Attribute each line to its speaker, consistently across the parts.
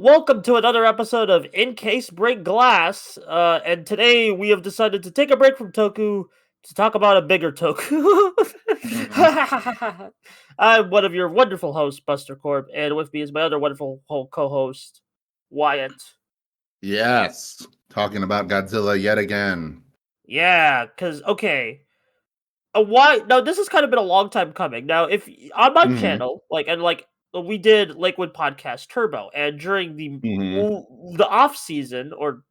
Speaker 1: Welcome to another episode of In Case Break Glass. And today we have decided to take a break from Toku to talk about a bigger Toku.
Speaker 2: Mhm.
Speaker 1: I'm one of your wonderful hosts, Buster Corp, and with me is my other wonderful co-host, Wyatt.
Speaker 2: Yes, talking about Godzilla yet again.
Speaker 1: Yeah, why? Now this has kind of been a long time coming. Now, if on my
Speaker 2: hmm
Speaker 1: channel, we did Liquid Podcast Turbo, and during
Speaker 2: hmm
Speaker 1: the off season, or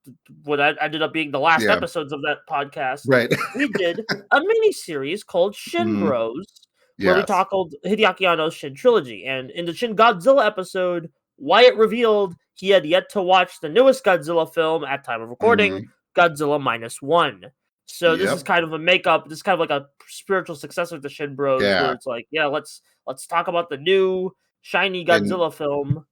Speaker 1: what ended up being the last
Speaker 2: Yeah,
Speaker 1: episodes of that podcast,
Speaker 2: right.
Speaker 1: we did a mini series called Shin
Speaker 2: hmm
Speaker 1: Bros, where we
Speaker 2: Yes.
Speaker 1: tackled Hideaki Anno's Shin trilogy. And in the Shin Godzilla episode, Wyatt revealed he had yet to watch the newest Godzilla film at time of recording,
Speaker 2: hmm
Speaker 1: Godzilla Minus One. So this is
Speaker 2: Yep.
Speaker 1: kind of a makeup. This is kind of like a spiritual successor to Shin Bros, where
Speaker 2: Yeah.
Speaker 1: it's like, yeah, let's talk about the new shiny
Speaker 2: And
Speaker 1: Godzilla film.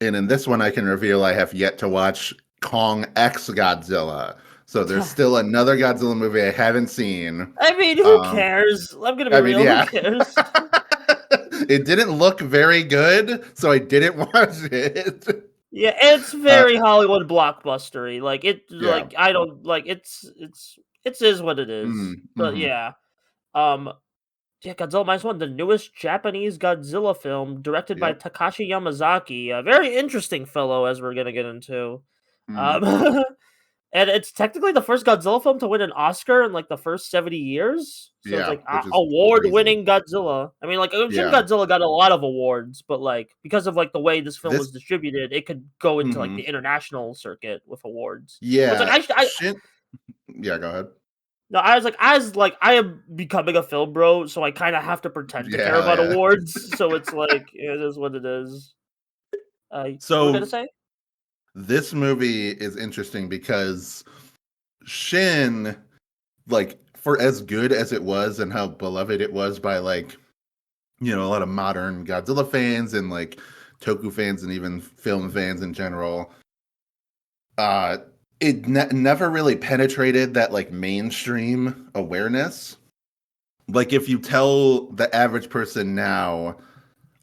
Speaker 2: and in this one, I can reveal I have yet to watch Kong X Godzilla. So there's still another Godzilla movie I haven't seen.
Speaker 1: I mean, who
Speaker 2: Um,
Speaker 1: cares? I'm gonna be
Speaker 2: I mean,
Speaker 1: real. Who
Speaker 2: yeah.
Speaker 1: cares?
Speaker 2: It didn't look very good, so I didn't watch it.
Speaker 1: Yeah, it's
Speaker 2: Uh,
Speaker 1: very Hollywood blockbustery. Like it,
Speaker 2: yeah.
Speaker 1: like I don't like it is what it is. But
Speaker 2: Mm-hmm.
Speaker 1: yeah, um, yeah, Godzilla Minus One, the newest Japanese Godzilla film, directed by
Speaker 2: Yep.
Speaker 1: Takashi Yamazaki, a very interesting fellow, as we're gonna get into.
Speaker 2: Mm.
Speaker 1: Um, and it's technically the first Godzilla film to win an Oscar in like the first 70 years. So it's
Speaker 2: Yeah,
Speaker 1: like
Speaker 2: which is crazy.
Speaker 1: award-winning Godzilla. I mean, like Shin
Speaker 2: Yeah.
Speaker 1: Godzilla got a lot of awards, but like because of like the way this film was
Speaker 2: This
Speaker 1: distributed, it could go into like the
Speaker 2: mhm.
Speaker 1: international circuit with awards. Which like
Speaker 2: Yeah,
Speaker 1: I
Speaker 2: Shin yeah, go ahead.
Speaker 1: no, I am becoming a film bro, so I kind of have to pretend to care
Speaker 2: Yeah,
Speaker 1: about
Speaker 2: yeah.
Speaker 1: awards. So it's like it is what it is. You were gonna
Speaker 2: So,
Speaker 1: say?
Speaker 2: this movie is interesting because Shin, like, for as good as it was and how beloved it was by, like, a lot of modern Godzilla fans and, like, Toku fans and even film fans in general, uh, it never really penetrated that, like, mainstream awareness. Like, if you tell the average person now,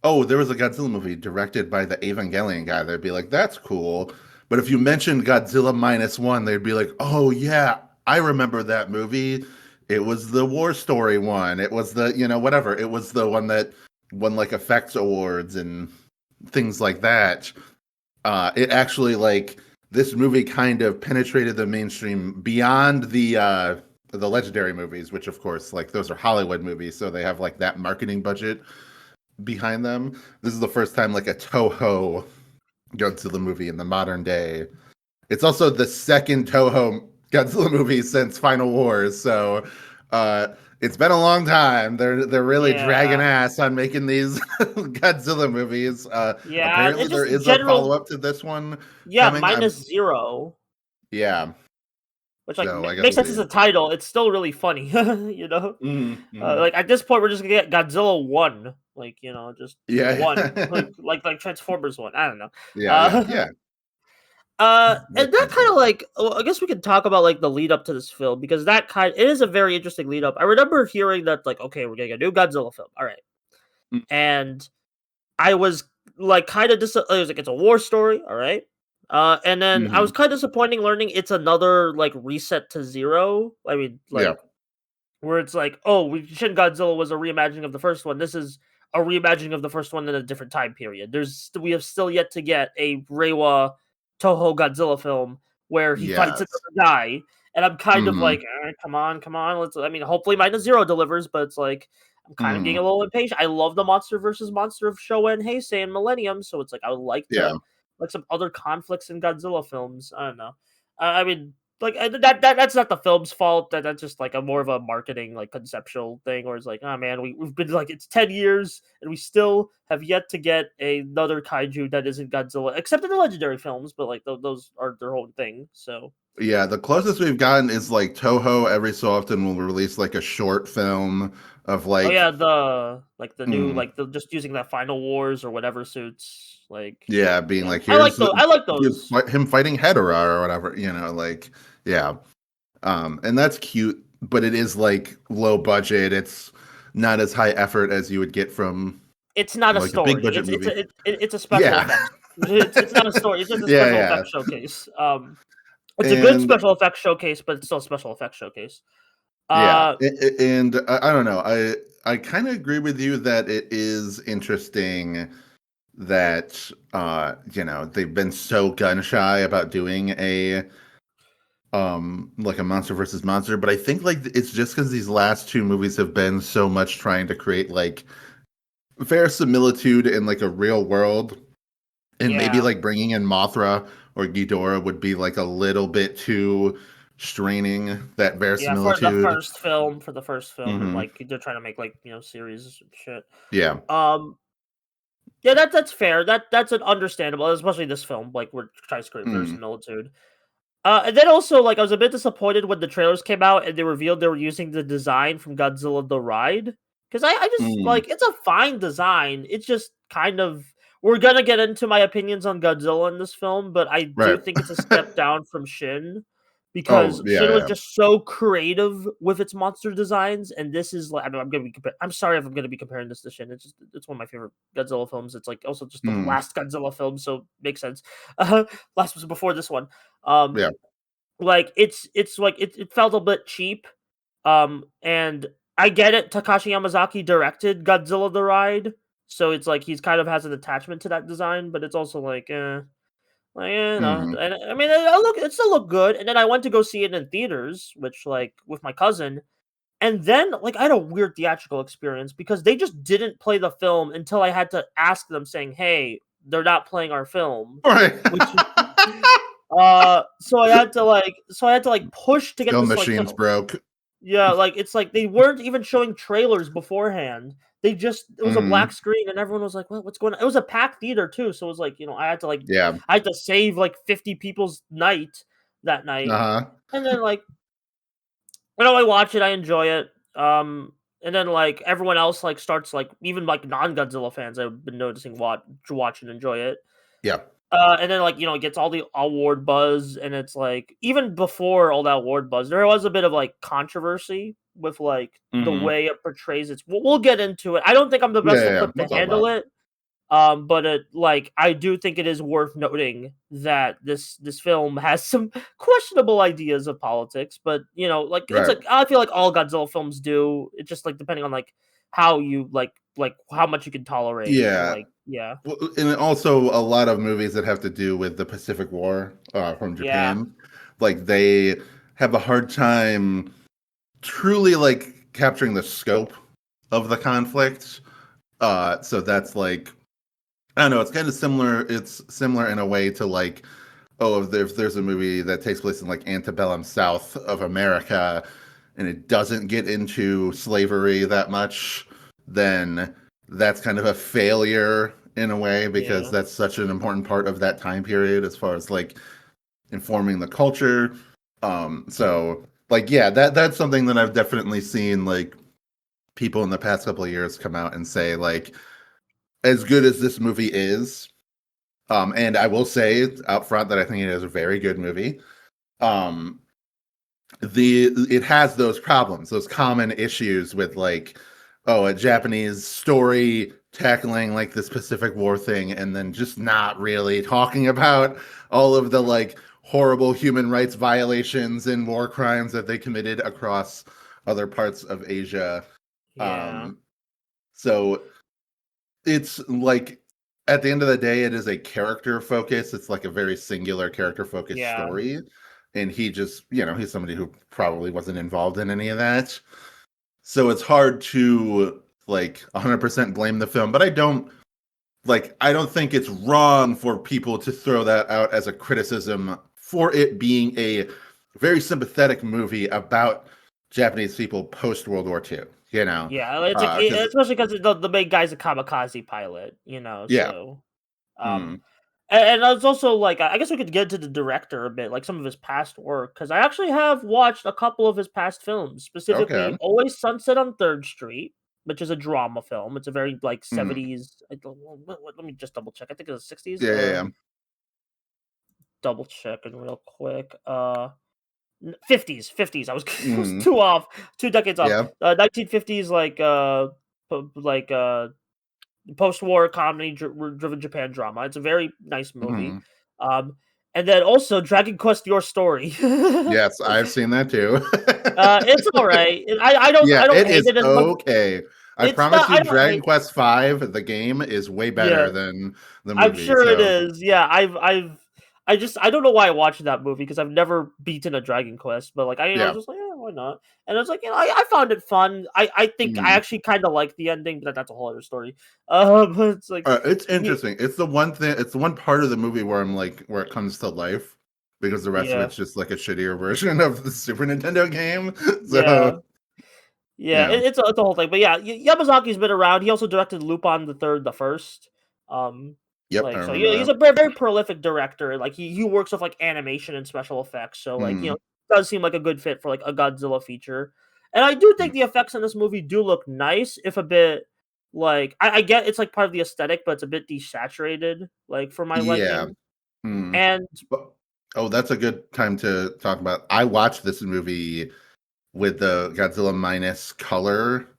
Speaker 2: oh, there was a Godzilla movie directed by the Evangelion guy, they'd be like, that's cool. But if you mentioned Godzilla Minus One, they'd be like, oh, yeah, I remember that movie. It was the War Story one. It was the, whatever. It was the one that won like effects awards and things like that. It actually, like, this movie kind of penetrated the mainstream beyond the legendary movies, which of course, like, those are Hollywood movies, so they have like that marketing budget behind them. This is the first time like a Toho Godzilla movie in the modern day. It's also the second Toho Godzilla movie since Final Wars, so it's been a long time. They're really dragging
Speaker 1: Yeah,
Speaker 2: ass on making these Godzilla movies.
Speaker 1: yeah.
Speaker 2: Apparently,
Speaker 1: It's
Speaker 2: there
Speaker 1: just
Speaker 2: is a follow
Speaker 1: general.
Speaker 2: up to this one
Speaker 1: Yeah,
Speaker 2: coming.
Speaker 1: minus zero.
Speaker 2: Yeah,
Speaker 1: Which like
Speaker 2: so I guess
Speaker 1: makes
Speaker 2: we'll
Speaker 1: sense as
Speaker 2: see.
Speaker 1: a title. It's still really funny, you know.
Speaker 2: Mm-hmm.
Speaker 1: Like at this point, we're just gonna get Godzilla one, like just
Speaker 2: Yeah,
Speaker 1: one, like Transformers one. I don't know.
Speaker 2: yeah,
Speaker 1: Uh,
Speaker 2: yeah.
Speaker 1: and
Speaker 2: That
Speaker 1: that
Speaker 2: sounds
Speaker 1: kind
Speaker 2: good.
Speaker 1: of like I guess we can talk about like the lead up to this film because it is a very interesting lead up. I remember hearing that like okay, we're getting a new Godzilla film. All right, and I was like kind of it was like it's a war story. All right. And then I
Speaker 2: Mm-hmm.
Speaker 1: was kind of disappointing learning it's another like reset to zero. I mean,
Speaker 2: Yeah,
Speaker 1: like where it's like, oh, Shin Godzilla was a reimagining of the first one. This is a reimagining of the first one in a different time period. We have still yet to get a Reiwa Toho Godzilla film where he fights
Speaker 2: yes.
Speaker 1: another guy, and I'm kind of
Speaker 2: Mm-hmm.
Speaker 1: like, come on, come on. Let's. I mean, hopefully, Minus Zero delivers, but it's like I'm kind of getting a
Speaker 2: Mm-hmm.
Speaker 1: little impatient. I love the monster versus monster of Showa and Heisei and Millennium, so it's like I would like
Speaker 2: Yeah.
Speaker 1: to like some other conflicts in Godzilla films. I don't know. I mean, like that's not the film's fault. That's just like a more of a marketing like conceptual thing, where it's like, oh man, we've been like it's 10 years and we still have yet to get another kaiju that isn't Godzilla, except in the legendary films. But like those are their own thing. So
Speaker 2: Yeah, the closest we've gotten is like Toho every so often will release like a short film of
Speaker 1: oh
Speaker 2: like
Speaker 1: yeah, the new
Speaker 2: mm,
Speaker 1: like the just using that Final Wars or whatever suits. Like
Speaker 2: yeah, being
Speaker 1: yeah,
Speaker 2: like here's
Speaker 1: I like
Speaker 2: here's
Speaker 1: those.
Speaker 2: him fighting Hedorah or whatever, like yeah. And that's cute, but it is like low budget. It's not as high effort as you would get from
Speaker 1: It's not a
Speaker 2: like a big
Speaker 1: story.
Speaker 2: budget movie.
Speaker 1: It's a special
Speaker 2: Yeah.
Speaker 1: effects. It's not a story. It's just a
Speaker 2: Yeah,
Speaker 1: special
Speaker 2: yeah.
Speaker 1: effects showcase. It's a good
Speaker 2: And
Speaker 1: special effects showcase, but it's still a special effects showcase.
Speaker 2: yeah,
Speaker 1: Uh,
Speaker 2: and I don't know. I kind of agree with you that it is interesting that they've been so gun shy about doing a like a monster versus monster, but I think like it's just because these last two movies have been so much trying to create like verisimilitude in like a real world, and maybe
Speaker 1: yeah,
Speaker 2: like bringing in Mothra or Ghidorah would be like a little bit too straining that
Speaker 1: yeah. For the
Speaker 2: verisimilitude.
Speaker 1: first film, and
Speaker 2: Hmm.
Speaker 1: like they're trying to make like series and shit.
Speaker 2: Yeah.
Speaker 1: Um, yeah, that's fair. That's an understandable, especially this film. Like we're trying to create
Speaker 2: Mm.
Speaker 1: verisimilitude. And then also, like, I was a bit disappointed when the trailers came out and they revealed they were using the design from Godzilla the Ride. Because I just,
Speaker 2: Mm.
Speaker 1: like, it's a fine design. It's just kind of. We're gonna get into my opinions on Godzilla in this film, but I do
Speaker 2: Right.
Speaker 1: think it's a step down from Shin.
Speaker 2: Oh
Speaker 1: Because
Speaker 2: yeah,
Speaker 1: Shin was
Speaker 2: yeah.
Speaker 1: just so creative with its monster designs, and this is like I'm gonna be I'm sorry if I'm gonna be comparing this to Shin. It's one of my favorite Godzilla films. It's like also just the
Speaker 2: Mm.
Speaker 1: last Godzilla film, so it makes sense. Last was before this one. Um,
Speaker 2: Yeah.
Speaker 1: like it's like it felt a bit cheap. And I get it. Takashi Yamazaki directed Godzilla the Ride, so it's like he's kind of has an attachment to that design, but it's also
Speaker 2: Mm.
Speaker 1: and I mean, it still looked good. And then I went to go see it in theaters, which like with my cousin, and then like I had a weird theatrical experience because they just didn't play the film until I had to ask them, saying, "Hey, they're not playing our film,"
Speaker 2: All right.
Speaker 1: which so I had to like push to get
Speaker 2: Film
Speaker 1: this like
Speaker 2: machines broke.
Speaker 1: yeah, like it's like they weren't even showing trailers beforehand. They just it was a black
Speaker 2: Mm.
Speaker 1: screen and everyone was like, what's going on?" It was a packed theater too, so it was like,
Speaker 2: Yeah.
Speaker 1: I had to save like 50 people's night that night.
Speaker 2: Uh-huh.
Speaker 1: And then like I watch it, I enjoy it. And then like everyone else like starts like even like non-Godzilla fans I've been noticing watch and enjoy it.
Speaker 2: Yeah.
Speaker 1: And then like it gets all the award buzz, and it's like even before all that award buzz, there was a bit of like controversy with like the
Speaker 2: Hmm.
Speaker 1: way it portrays its. We'll get into it. I don't think I'm the
Speaker 2: Yeah,
Speaker 1: best
Speaker 2: yeah, yeah.
Speaker 1: equipped
Speaker 2: We'll
Speaker 1: to
Speaker 2: talk about
Speaker 1: handle
Speaker 2: it.
Speaker 1: it. But I do think it is worth noting that this film has some questionable ideas of politics, but like
Speaker 2: Right.
Speaker 1: I feel like all Godzilla films do. It's just like depending on like how you like how much you can tolerate and
Speaker 2: Yeah.
Speaker 1: like yeah
Speaker 2: Well, and also a lot of movies that have to do with the Pacific War from
Speaker 1: yeah
Speaker 2: Japan, like they have a hard time truly like capturing the scope of the conflict. So that's like I don't know. It's kind of similar. It's similar in a way to like if there's a movie that takes place in like antebellum South of America, and it doesn't get into slavery that much, then that's kind of a failure in a way because
Speaker 1: yeah.
Speaker 2: that's such an important part of that time period as far as like informing the culture. So like yeah, that's something that I've definitely seen like people in the past couple of years come out and say like as good as this movie is, and I will say out front that I think it is a very good movie. Um, it has those problems, those common issues with like, oh, a Japanese story tackling like this Pacific War thing, and then just not really talking about all of the like horrible human rights violations and war crimes that they committed across other parts of Asia.
Speaker 1: Yeah,
Speaker 2: Um, so it's like at the end of the day, it is a character focus. It's like a very singular character focused
Speaker 1: yeah,
Speaker 2: story. And he just, he's somebody who probably wasn't involved in any of that. So it's hard to like 100% blame the film, but I don't think it's wrong for people to throw that out as a criticism for it being a very sympathetic movie about Japanese people post World War II,
Speaker 1: yeah. It's like
Speaker 2: because
Speaker 1: especially because the main guy's a kamikaze pilot,
Speaker 2: yeah.
Speaker 1: So,
Speaker 2: Mm,
Speaker 1: and it's also like I guess we could get to the director a bit, like some of his past work, because I actually have watched a couple of his past films, specifically
Speaker 2: okay.
Speaker 1: Always Sunset on Third Street, which is a drama film. It's a very like
Speaker 2: Mm,
Speaker 1: 70s. Let me just double check. I think it was 60s.
Speaker 2: yeah, yeah, yeah.
Speaker 1: Double checking real quick. 50s. I was, I was
Speaker 2: Mhm.
Speaker 1: too off, 2 decades off.
Speaker 2: Yeah.
Speaker 1: 1950s, like like post-war comedy-driven Japan drama. It's a very nice movie.
Speaker 2: Mhm.
Speaker 1: Um, and then also Dragon Quest: Your Story.
Speaker 2: Yes, I've seen that too.
Speaker 1: It's all right.
Speaker 2: Yeah,
Speaker 1: I don't
Speaker 2: it
Speaker 1: hate
Speaker 2: is
Speaker 1: it as much.
Speaker 2: okay. I
Speaker 1: It's
Speaker 2: promise
Speaker 1: not.
Speaker 2: you,
Speaker 1: I don't
Speaker 2: Dragon
Speaker 1: hate.
Speaker 2: Quest V, the game, is way
Speaker 1: Yeah,
Speaker 2: better than the
Speaker 1: I'm
Speaker 2: movie.
Speaker 1: sure it
Speaker 2: So
Speaker 1: is. Yeah, I don't know why I watched that movie because I've never beaten a Dragon Quest, but like I was
Speaker 2: yeah,
Speaker 1: just like, yeah, why not? And I was like, I found it fun. I think I
Speaker 2: Mhm.
Speaker 1: actually kind of like the ending, but that's a whole other story. But it's like,
Speaker 2: It's
Speaker 1: yeah,
Speaker 2: interesting. It's the one thing. It's the one part of the movie where I'm like, where it comes to life, because the rest of
Speaker 1: yeah,
Speaker 2: it's just like a shittier version of the Super Nintendo game.
Speaker 1: yeah.
Speaker 2: So
Speaker 1: Yeah,
Speaker 2: yeah,
Speaker 1: it's a whole thing, but yeah, Yamazaki's been around. He also directed Lupin the Third, the First. Um,
Speaker 2: yep, I
Speaker 1: like so,
Speaker 2: remember
Speaker 1: yeah, he's
Speaker 2: that.
Speaker 1: a very prolific director. Like he works with like animation and special effects. So like
Speaker 2: Mm,
Speaker 1: does seem like a good fit for like a Godzilla feature. And I do
Speaker 2: mm.
Speaker 1: think the effects in this movie do look nice, if a bit like I get it's like part of the aesthetic, but it's a bit desaturated, like for my
Speaker 2: Yeah.
Speaker 1: liking.
Speaker 2: Mm.
Speaker 1: And
Speaker 2: But- Oh, that's a good time to talk about. I watched this movie with the Godzilla minus color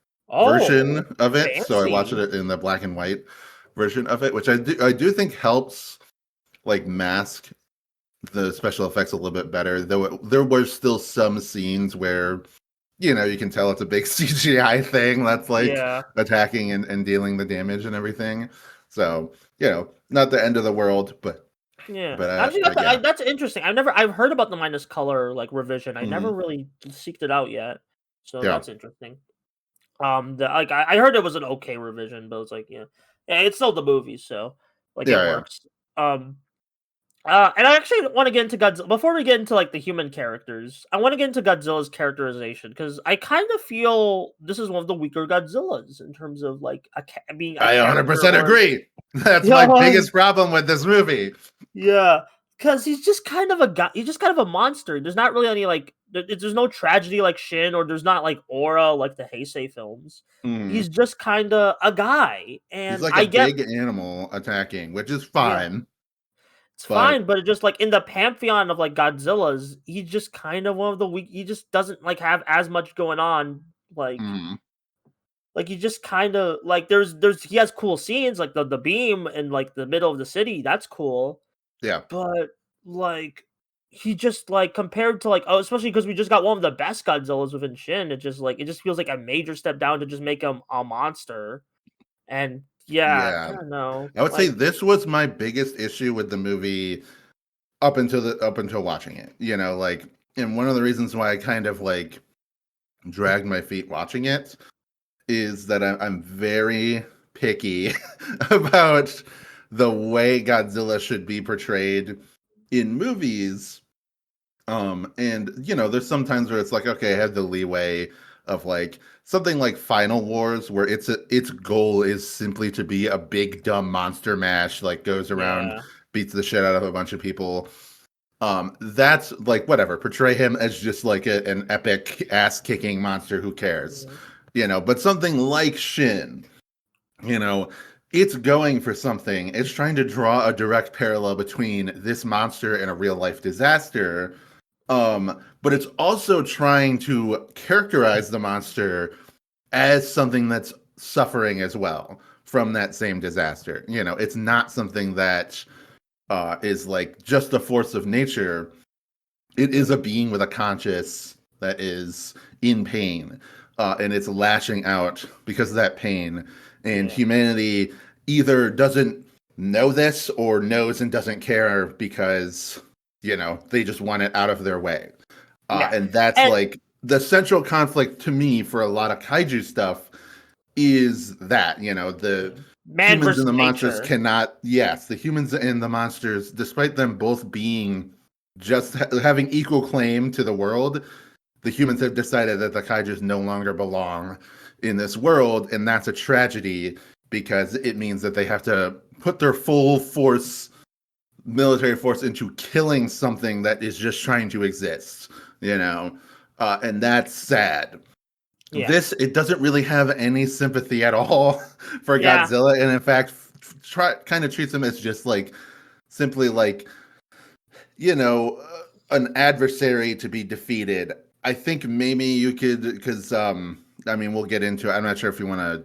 Speaker 2: version
Speaker 1: oh,
Speaker 2: of it. So I watched
Speaker 1: fancy.
Speaker 2: it in the black and white version of it, which I do think helps like mask the special effects a little bit better. Though there were still some scenes where you can tell it's a big CGI thing that's like
Speaker 1: Yeah.
Speaker 2: attacking and dealing the damage and everything. So not the end of the world, but
Speaker 1: Yeah,
Speaker 2: but
Speaker 1: actually,
Speaker 2: yeah,
Speaker 1: that's interesting. I've heard about the minus color like revision. I never
Speaker 2: hmm
Speaker 1: really seeked it out yet, so
Speaker 2: yeah,
Speaker 1: that's interesting. I heard it was an okay revision, but it's like yeah, it's still the movie, so like it
Speaker 2: yeah, yeah.
Speaker 1: works. Um, and I actually want to get into Godzilla before we get into like the human characters. I want to get into Godzilla's characterization because I kind of feel this is one of the weaker Godzillas in terms of like being a
Speaker 2: I
Speaker 1: character
Speaker 2: 100%
Speaker 1: or
Speaker 2: agree. That's my
Speaker 1: yeah.
Speaker 2: biggest problem with this movie.
Speaker 1: Yeah, because he's just kind of a guy. He's just kind of a monster. There's not really any like. There's no tragedy like Shin, or there's not like aura like the Heisei films.
Speaker 2: Mhm.
Speaker 1: He's just kind of a guy,
Speaker 2: He's
Speaker 1: and
Speaker 2: like a
Speaker 1: I get
Speaker 2: big animal attacking, which is
Speaker 1: yeah,
Speaker 2: fine,
Speaker 1: it's
Speaker 2: but
Speaker 1: fine, but it just like in the pantheon of like Godzillas, he's just kind of one of the weak. He just doesn't like have as much going on. Like
Speaker 2: mhm,
Speaker 1: like he just kind of like he has cool scenes like the beam in like the middle of the city. That's cool.
Speaker 2: yeah,
Speaker 1: But, like, he just, like, compared to, like especially because we just got one of the best Godzillas within Shin, it just feels like a major step down to just make him a monster, and, yeah, I
Speaker 2: yeah.
Speaker 1: don't know,
Speaker 2: I would say
Speaker 1: like
Speaker 2: this was my biggest issue with the movie up until watching it. Like, and one of the reasons why I kind of like dragged my feet watching it is that I'm very picky about the way Godzilla should be portrayed in movies. And there's some times where it's like, okay, I have the leeway of like something like Final Wars, where its goal is simply to be a big dumb monster mash, like goes around,
Speaker 1: yeah,
Speaker 2: beats the shit out of a bunch of people. That's like whatever. Portray him as just like an epic ass kicking monster. Who cares?
Speaker 1: mhm,
Speaker 2: But something like Shin, you know, it's going for something. It's trying to draw a direct parallel between this monster and a real life disaster. But it's also trying to characterize the monster as something that's suffering as well from that same disaster. It's not something that is like just a force of nature. It is a being with a conscience that is in pain, and it's lashing out because of that pain. And
Speaker 1: yeah,
Speaker 2: humanity either doesn't know this or knows and doesn't care because they just want it out of their way.
Speaker 1: yeah,
Speaker 2: And that's
Speaker 1: and
Speaker 2: like the central conflict to me for a lot of kaiju stuff is that the
Speaker 1: man
Speaker 2: humans and
Speaker 1: versus
Speaker 2: the monsters
Speaker 1: nature,
Speaker 2: cannot, yes, the humans and the monsters, despite them both being just having equal claim to the world, the humans have decided that the kaijus no longer belong in this world, and that's a tragedy because it means that they have to put their full force military force into killing something that is just trying to exist, and that's sad.
Speaker 1: yeah,
Speaker 2: It doesn't really have any sympathy at all for
Speaker 1: yeah,
Speaker 2: Godzilla, and in fact, kind of treats him as just like simply like an adversary to be defeated. I think maybe you could, because I mean, we'll get into it. I'm not sure if you want to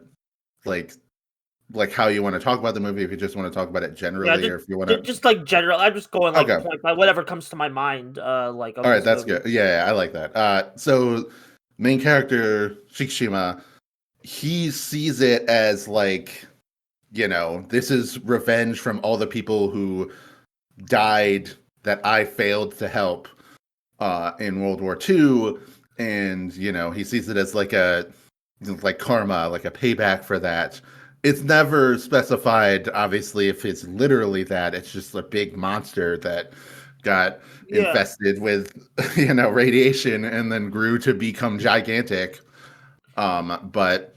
Speaker 2: like like how you want to talk about the movie, if you just want to talk about it
Speaker 1: Yeah,
Speaker 2: generally, or if you want to.
Speaker 1: just like general. I'm just going like
Speaker 2: Okay.
Speaker 1: point by whatever comes to my mind. Like of
Speaker 2: All right,
Speaker 1: this
Speaker 2: that's
Speaker 1: movie.
Speaker 2: good. Yeah, I like that. So main character Shikishima, he sees it as like, this is revenge from all the people who died that I failed to help in World War II, and he sees it as like karma, like a payback for that. It's never specified, obviously, if it's literally that. It's just a big monster that got
Speaker 1: Yeah.
Speaker 2: infested with, radiation and then grew to become gigantic. But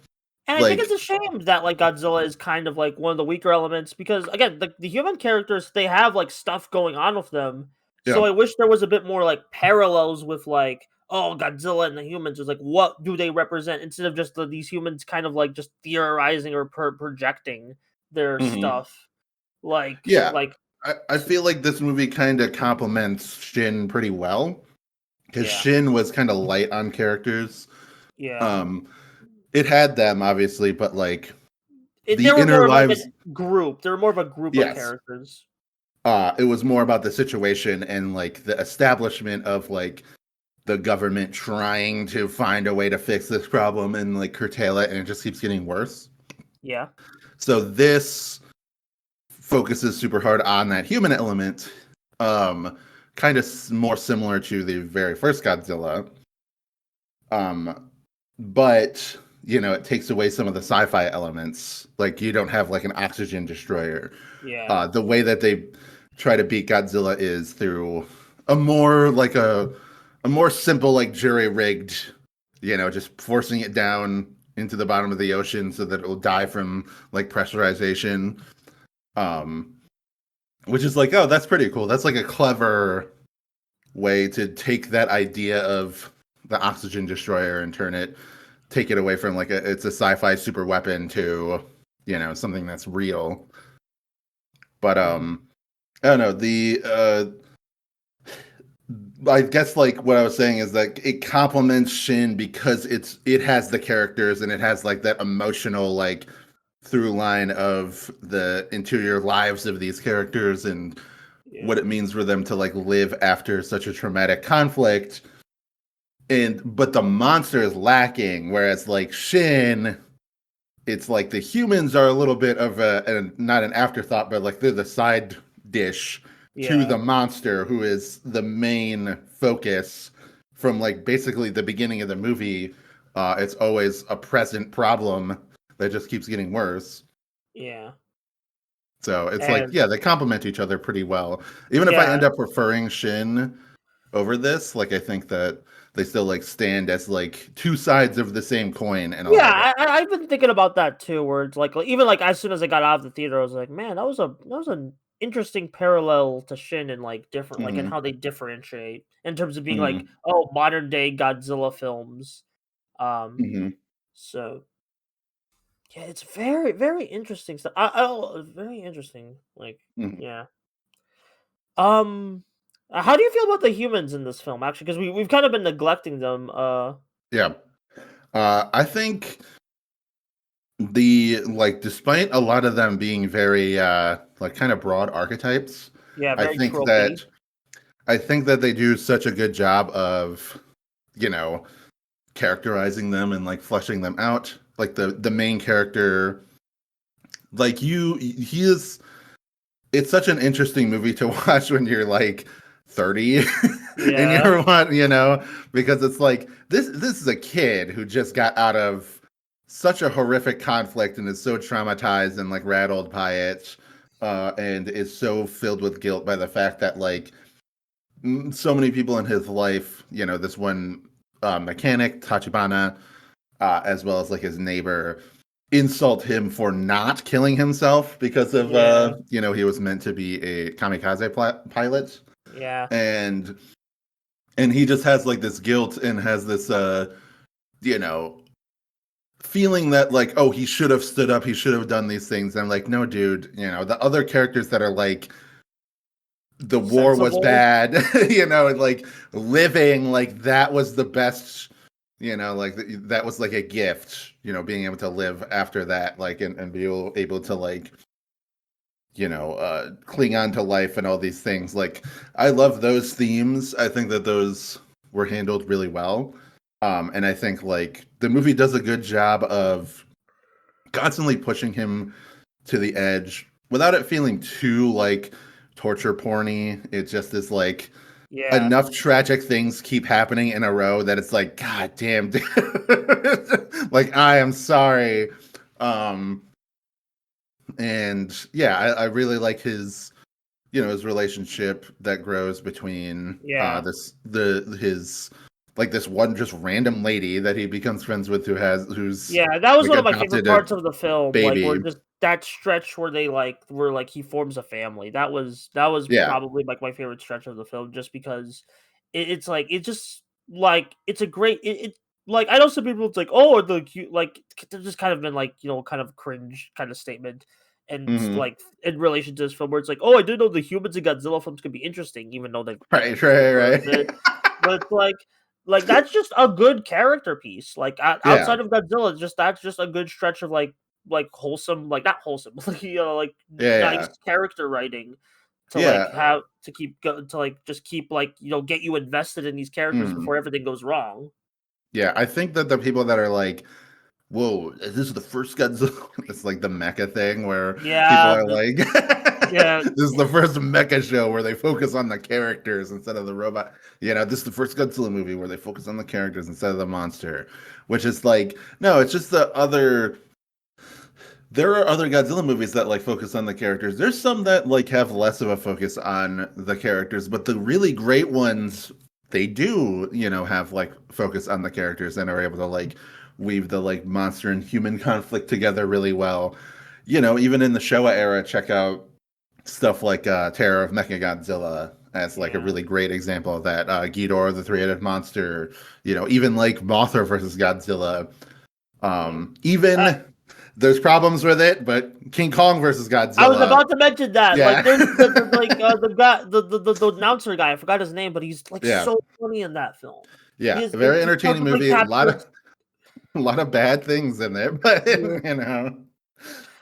Speaker 1: And I think it's
Speaker 2: like,
Speaker 1: a shame that like Godzilla is kind of like one of the weaker elements because again, the human characters they have like stuff going on with them. So
Speaker 2: yeah,
Speaker 1: I wish there was a bit more like parallels with like oh Godzilla and the humans is like what do they represent instead of just these humans kind of like just theorizing or projecting their
Speaker 2: hmm
Speaker 1: stuff like
Speaker 2: yeah.
Speaker 1: like
Speaker 2: I feel like this movie kind of complements Shin pretty well because
Speaker 1: yeah
Speaker 2: Shin was kind of light on characters.
Speaker 1: yeah
Speaker 2: Um, it had them obviously, but like
Speaker 1: they
Speaker 2: the
Speaker 1: were
Speaker 2: inner
Speaker 1: more of like a
Speaker 2: lives,
Speaker 1: group. They were more of a group of
Speaker 2: yes.
Speaker 1: characters.
Speaker 2: It was more about the situation and like the establishment of like the government trying to find a way to fix this problem and like curtail it, and it just keeps getting worse.
Speaker 1: Yeah
Speaker 2: So this focuses super hard on that human element, kind of more similar to the very first Godzilla. But it takes away some of the sci-fi elements. Like you don't have like an oxygen destroyer.
Speaker 1: yeah
Speaker 2: The way that they try to beat Godzilla is through a more like a more simple like jury rigged, just forcing it down into the bottom of the ocean so that it will die from like pressurization. Um, which is like, oh, that's pretty cool. That's like a clever way to take that idea of the oxygen destroyer and take it away from like it's a sci-fi super weapon to something that's real. But
Speaker 1: mhm,
Speaker 2: I don't know, the I guess like what I was saying is that it complements Shin because it has the characters and it has like that emotional like through line of the interior lives of these characters and what
Speaker 1: yeah
Speaker 2: it means for them to like live after such a traumatic conflict. And but the monster is lacking, whereas like Shin, it's like the humans are a little bit of not an afterthought, but like they're the side dish to
Speaker 1: yeah
Speaker 2: the monster who is the main focus from like basically the beginning of the movie. It's always a present problem that just keeps getting worse.
Speaker 1: yeah
Speaker 2: So it's like,
Speaker 1: and
Speaker 2: yeah, they complement each other pretty well. Even if I
Speaker 1: yeah
Speaker 2: end up preferring Shin over this, like I think that they still like stand as like two sides of the same coin in a lot of ways.
Speaker 1: I've been thinking about that too, where it's like even like as soon as I got out of the theater, I was like, man, that was an interesting parallel to Shin and like different like and
Speaker 2: hmm
Speaker 1: how they differentiate in terms of being like
Speaker 2: hmm
Speaker 1: oh modern day Godzilla films. Um,
Speaker 2: hmm
Speaker 1: so yeah, it's very interesting stuff. Very interesting. Like
Speaker 2: hmm
Speaker 1: yeah. Um, how do you feel about the humans in this film? Actually, because we've kind of been neglecting them.
Speaker 2: Yeah. I think the like despite a lot of them being very like kind of broad archetypes,
Speaker 1: Yeah,
Speaker 2: I
Speaker 1: very
Speaker 2: think
Speaker 1: tropey.
Speaker 2: that I think that they do such a good job of, you know, characterizing them and like fleshing them out. Like the main character, like he is it's such an interesting movie to watch when you're like 30 and
Speaker 1: Yeah,
Speaker 2: you're what, because it's like this is a kid who just got out of such a horrific conflict and is so traumatized and like rattled by it, and is so filled with guilt by the fact that like so many people in his life, this one mechanic Tachibana, as well as like his neighbor, insult him for not killing himself because of
Speaker 1: yeah,
Speaker 2: he was meant to be a kamikaze pilot,
Speaker 1: yeah,
Speaker 2: and he just has like this guilt and has this you know feeling that like, oh, he should have stood up, he should have done these things. And I'm like, no dude, the other characters that are like the war was
Speaker 1: sensible.
Speaker 2: bad, and like living like that was the best, You know, like that was like a gift, you know, being able to live after that, like, and be able to like, you know, cling on to life and all these things. Like, I love those themes. I think that those were handled really well. And I think like the movie does a good job of constantly pushing him to the edge without it feeling too like torture porny. It just is like
Speaker 1: Yeah,
Speaker 2: enough tragic things keep happening in a row that it's like, God damn, dude. Like, I am sorry. Um, and yeah, I really like his, you know, his relationship that grows between
Speaker 1: yeah.
Speaker 2: his like this one just random lady that he becomes friends with who's
Speaker 1: Yeah, that was
Speaker 2: like
Speaker 1: one of my favorite
Speaker 2: adopted a
Speaker 1: parts of the film, like, where
Speaker 2: baby.
Speaker 1: just that stretch where he forms a family. That was
Speaker 2: Yeah.
Speaker 1: probably, like, my favorite stretch of the film just because it's like it's just like, it's a great like, I know some people, it's like, "Oh, the cu," like, there's just kind of been, like, kind of cringe kinda statement and,
Speaker 2: Hmm.
Speaker 1: like, in relation to this film where it's like, "Oh, I didn't know the humans in Godzilla films could be interesting," even though they
Speaker 2: Right, right,
Speaker 1: were a
Speaker 2: right.
Speaker 1: bit, but it's like, that's just a good character piece, like,
Speaker 2: Yeah.
Speaker 1: outside of Godzilla, just that's just a good stretch of, like, wholesome, like, not wholesome, like, like, nice
Speaker 2: Yeah.
Speaker 1: character writing to, like,
Speaker 2: Yeah.
Speaker 1: have to keep go to, like, just keep, like, get you invested in these characters
Speaker 2: Mm.
Speaker 1: before everything goes wrong.
Speaker 2: Yeah. I think that the people that are like, whoa, is this the first Godzilla? It's like the mecha thing where people
Speaker 1: Yeah,
Speaker 2: are like,
Speaker 1: yeah,
Speaker 2: this is the first mecha show where they focus on the characters instead of the robot. You know, this is the first Godzilla movie where they focus on the characters instead of the monster, which is like, no, it's just the other. There are other Godzilla movies that like focus on the characters. There's some that like have less of a focus on the characters, but the really great ones, they do, you know, have like focus on the characters and are able to like weave the like monster and human conflict together really well. You know, even in the Showa era, check out stuff like Terror of Mechagodzilla as like a
Speaker 1: yeah.
Speaker 2: really great example of that. Ghidorah, the three-headed monster, you know, even like Mothra versus Godzilla.
Speaker 1: Yeah. Uh,
Speaker 2: Even there's problems with it, but King Kong versus
Speaker 1: I was
Speaker 2: Godzilla,
Speaker 1: about to mention that, like,
Speaker 2: yeah,
Speaker 1: there's the guy, the announcer guy, I forgot his name, but he's, like,
Speaker 2: yeah,
Speaker 1: so funny in that film.
Speaker 2: yeah,
Speaker 1: His
Speaker 2: a very
Speaker 1: he
Speaker 2: entertaining
Speaker 1: perfectly
Speaker 2: movie.
Speaker 1: captures.
Speaker 2: A lot of bad things in there, but
Speaker 1: Yeah.
Speaker 2: you know,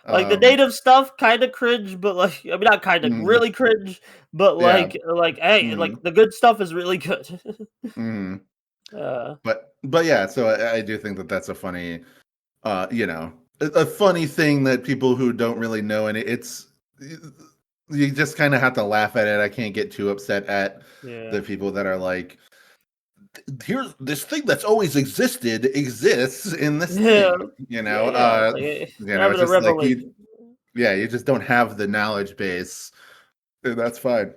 Speaker 1: Like, the
Speaker 2: um,
Speaker 1: native stuff, kinda cringe, but, like, I mean, not kinda,
Speaker 2: mm,
Speaker 1: really cringe, but,
Speaker 2: yeah,
Speaker 1: hey, like,
Speaker 2: mm,
Speaker 1: the good stuff is really good.
Speaker 2: mm.
Speaker 1: Uh,
Speaker 2: But yeah, so I do think that that's a funny, you know, a funny thing that people who don't really know, and it's you just kind of have to laugh at it. I can't get too upset at
Speaker 1: yeah.
Speaker 2: the people that are like, here's this thing that's always existed exists in this
Speaker 1: Yeah.
Speaker 2: thing,
Speaker 1: Yeah, yeah, it's like,
Speaker 2: you
Speaker 1: they're
Speaker 2: know,
Speaker 1: having
Speaker 2: it's
Speaker 1: a
Speaker 2: just like you,
Speaker 1: revelation.
Speaker 2: yeah, you just don't have the knowledge base, and that's fine.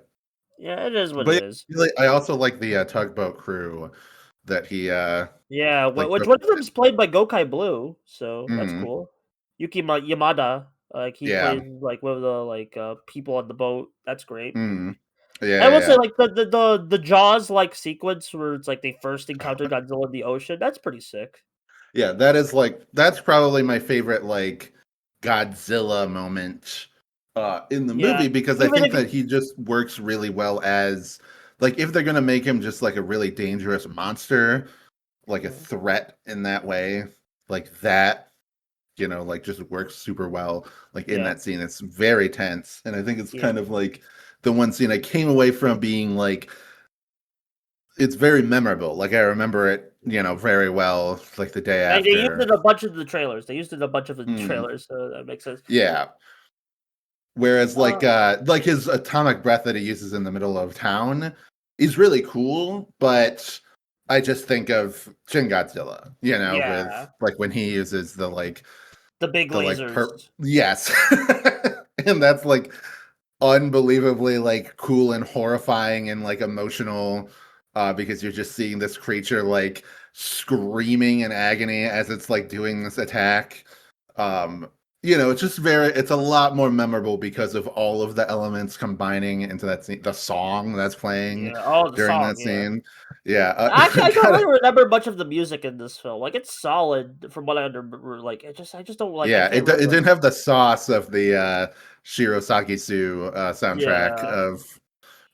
Speaker 1: Yeah, it is what
Speaker 2: But
Speaker 1: it
Speaker 2: yeah,
Speaker 1: is.
Speaker 2: I also like the tugboat crew that he
Speaker 1: Yeah,
Speaker 2: like
Speaker 1: which
Speaker 2: took.
Speaker 1: one of them is played by Gokai Blue, so that's
Speaker 2: Mhm,
Speaker 1: cool. Yamada, like, he
Speaker 2: yeah.
Speaker 1: plays, like, one of the, like, people on the boat, that's great.
Speaker 2: Mhm.
Speaker 1: I will say,
Speaker 2: Yeah.
Speaker 1: like, the Jaws, like, sequence where it's, like, they first encounter Godzilla in the ocean, that's pretty sick.
Speaker 2: Yeah, that is like that's probably my favorite like Godzilla moment in the
Speaker 1: Yeah,
Speaker 2: movie because I
Speaker 1: even
Speaker 2: think
Speaker 1: if
Speaker 2: that
Speaker 1: you
Speaker 2: he just works really well as like if they're going to make him just like a really dangerous monster, like a
Speaker 1: yeah,
Speaker 2: threat in that way, like that, you know, like just works super well like in
Speaker 1: yeah,
Speaker 2: that scene. It's very tense and I think it's
Speaker 1: yeah.
Speaker 2: kind of like the one scene I came away from being like it's very memorable. Like I remember it, you know, very well like the day
Speaker 1: They used it
Speaker 2: after.
Speaker 1: in a bunch of the trailers, they used it in a bunch of the
Speaker 2: Mm,
Speaker 1: trailers, so that makes sense.
Speaker 2: yeah. Whereas
Speaker 1: Uh,
Speaker 2: like his atomic breath that he uses in the middle of town is really cool, but I just think of Shin Godzilla, you know,
Speaker 1: yeah,
Speaker 2: with like when he uses
Speaker 1: the big
Speaker 2: the like
Speaker 1: lasers.
Speaker 2: per yes. And that's like unbelievably like cool and horrifying and like emotional because you're just seeing this creature like screaming in agony as it's like doing this attack. um you know, it's just very it's a lot more memorable because of all of the elements combining into that scene, the song that's playing
Speaker 1: Yeah, oh, the
Speaker 2: during
Speaker 1: song,
Speaker 2: that
Speaker 1: yeah.
Speaker 2: scene. Yeah,
Speaker 1: Actually, I don't
Speaker 2: gotta,
Speaker 1: really remember much of the music in this film. Like, it's solid from what I remember. Like, I just don't like. I
Speaker 2: yeah,
Speaker 1: can't
Speaker 2: it
Speaker 1: remember.
Speaker 2: didn't have the sauce of the Shirosaki Su soundtrack
Speaker 1: Yeah,
Speaker 2: of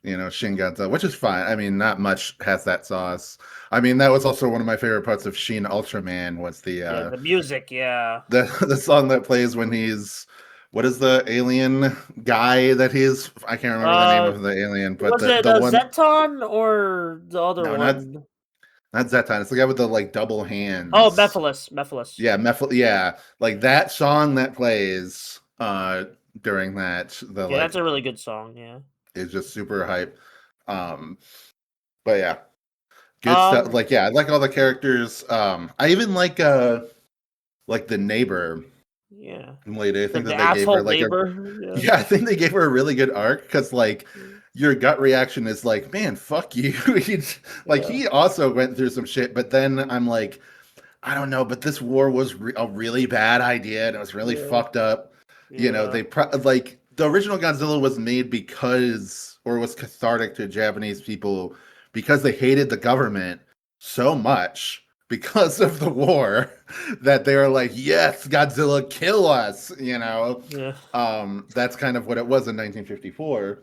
Speaker 2: Shin Godzilla, which is fine. I mean, not much has that sauce. I mean, that was also one of my favorite parts of Shin Ultraman was
Speaker 1: Yeah, the music, yeah.
Speaker 2: the song that plays when he's what is the alien guy that he's I can't remember the name
Speaker 1: Uh,
Speaker 2: of the alien, but
Speaker 1: was it
Speaker 2: the one
Speaker 1: Zeton or the other
Speaker 2: no,
Speaker 1: one?
Speaker 2: not Zeton. It's the guy with the like double
Speaker 1: Oh,
Speaker 2: hands.
Speaker 1: Mephiles.
Speaker 2: Yeah, yeah, like that song that plays during that the
Speaker 1: Yeah, that's
Speaker 2: like
Speaker 1: a really good song. Yeah.
Speaker 2: is just super hype. Um, but yeah, good stuff.
Speaker 1: Um.
Speaker 2: Like yeah, I like all the characters. I even like the neighbor
Speaker 1: Yeah.
Speaker 2: lady. I think
Speaker 1: The
Speaker 2: that they gave her
Speaker 1: asshole
Speaker 2: like a
Speaker 1: neighbor. Yeah.
Speaker 2: yeah, I think they gave her a really good arc because like your gut reaction is like, man, fuck you. Like
Speaker 1: Yeah.
Speaker 2: he also went through some shit, but then I'm like, I don't know, but this war was a really bad idea and it was really
Speaker 1: Yeah.
Speaker 2: fucked up.
Speaker 1: Yeah.
Speaker 2: They like the original Godzilla was made because, or was cathartic to Japanese people because they hated the government so much because of the war that they were like, yes, Godzilla, kill us.
Speaker 1: Yeah.
Speaker 2: That's kind of what it was in 1954.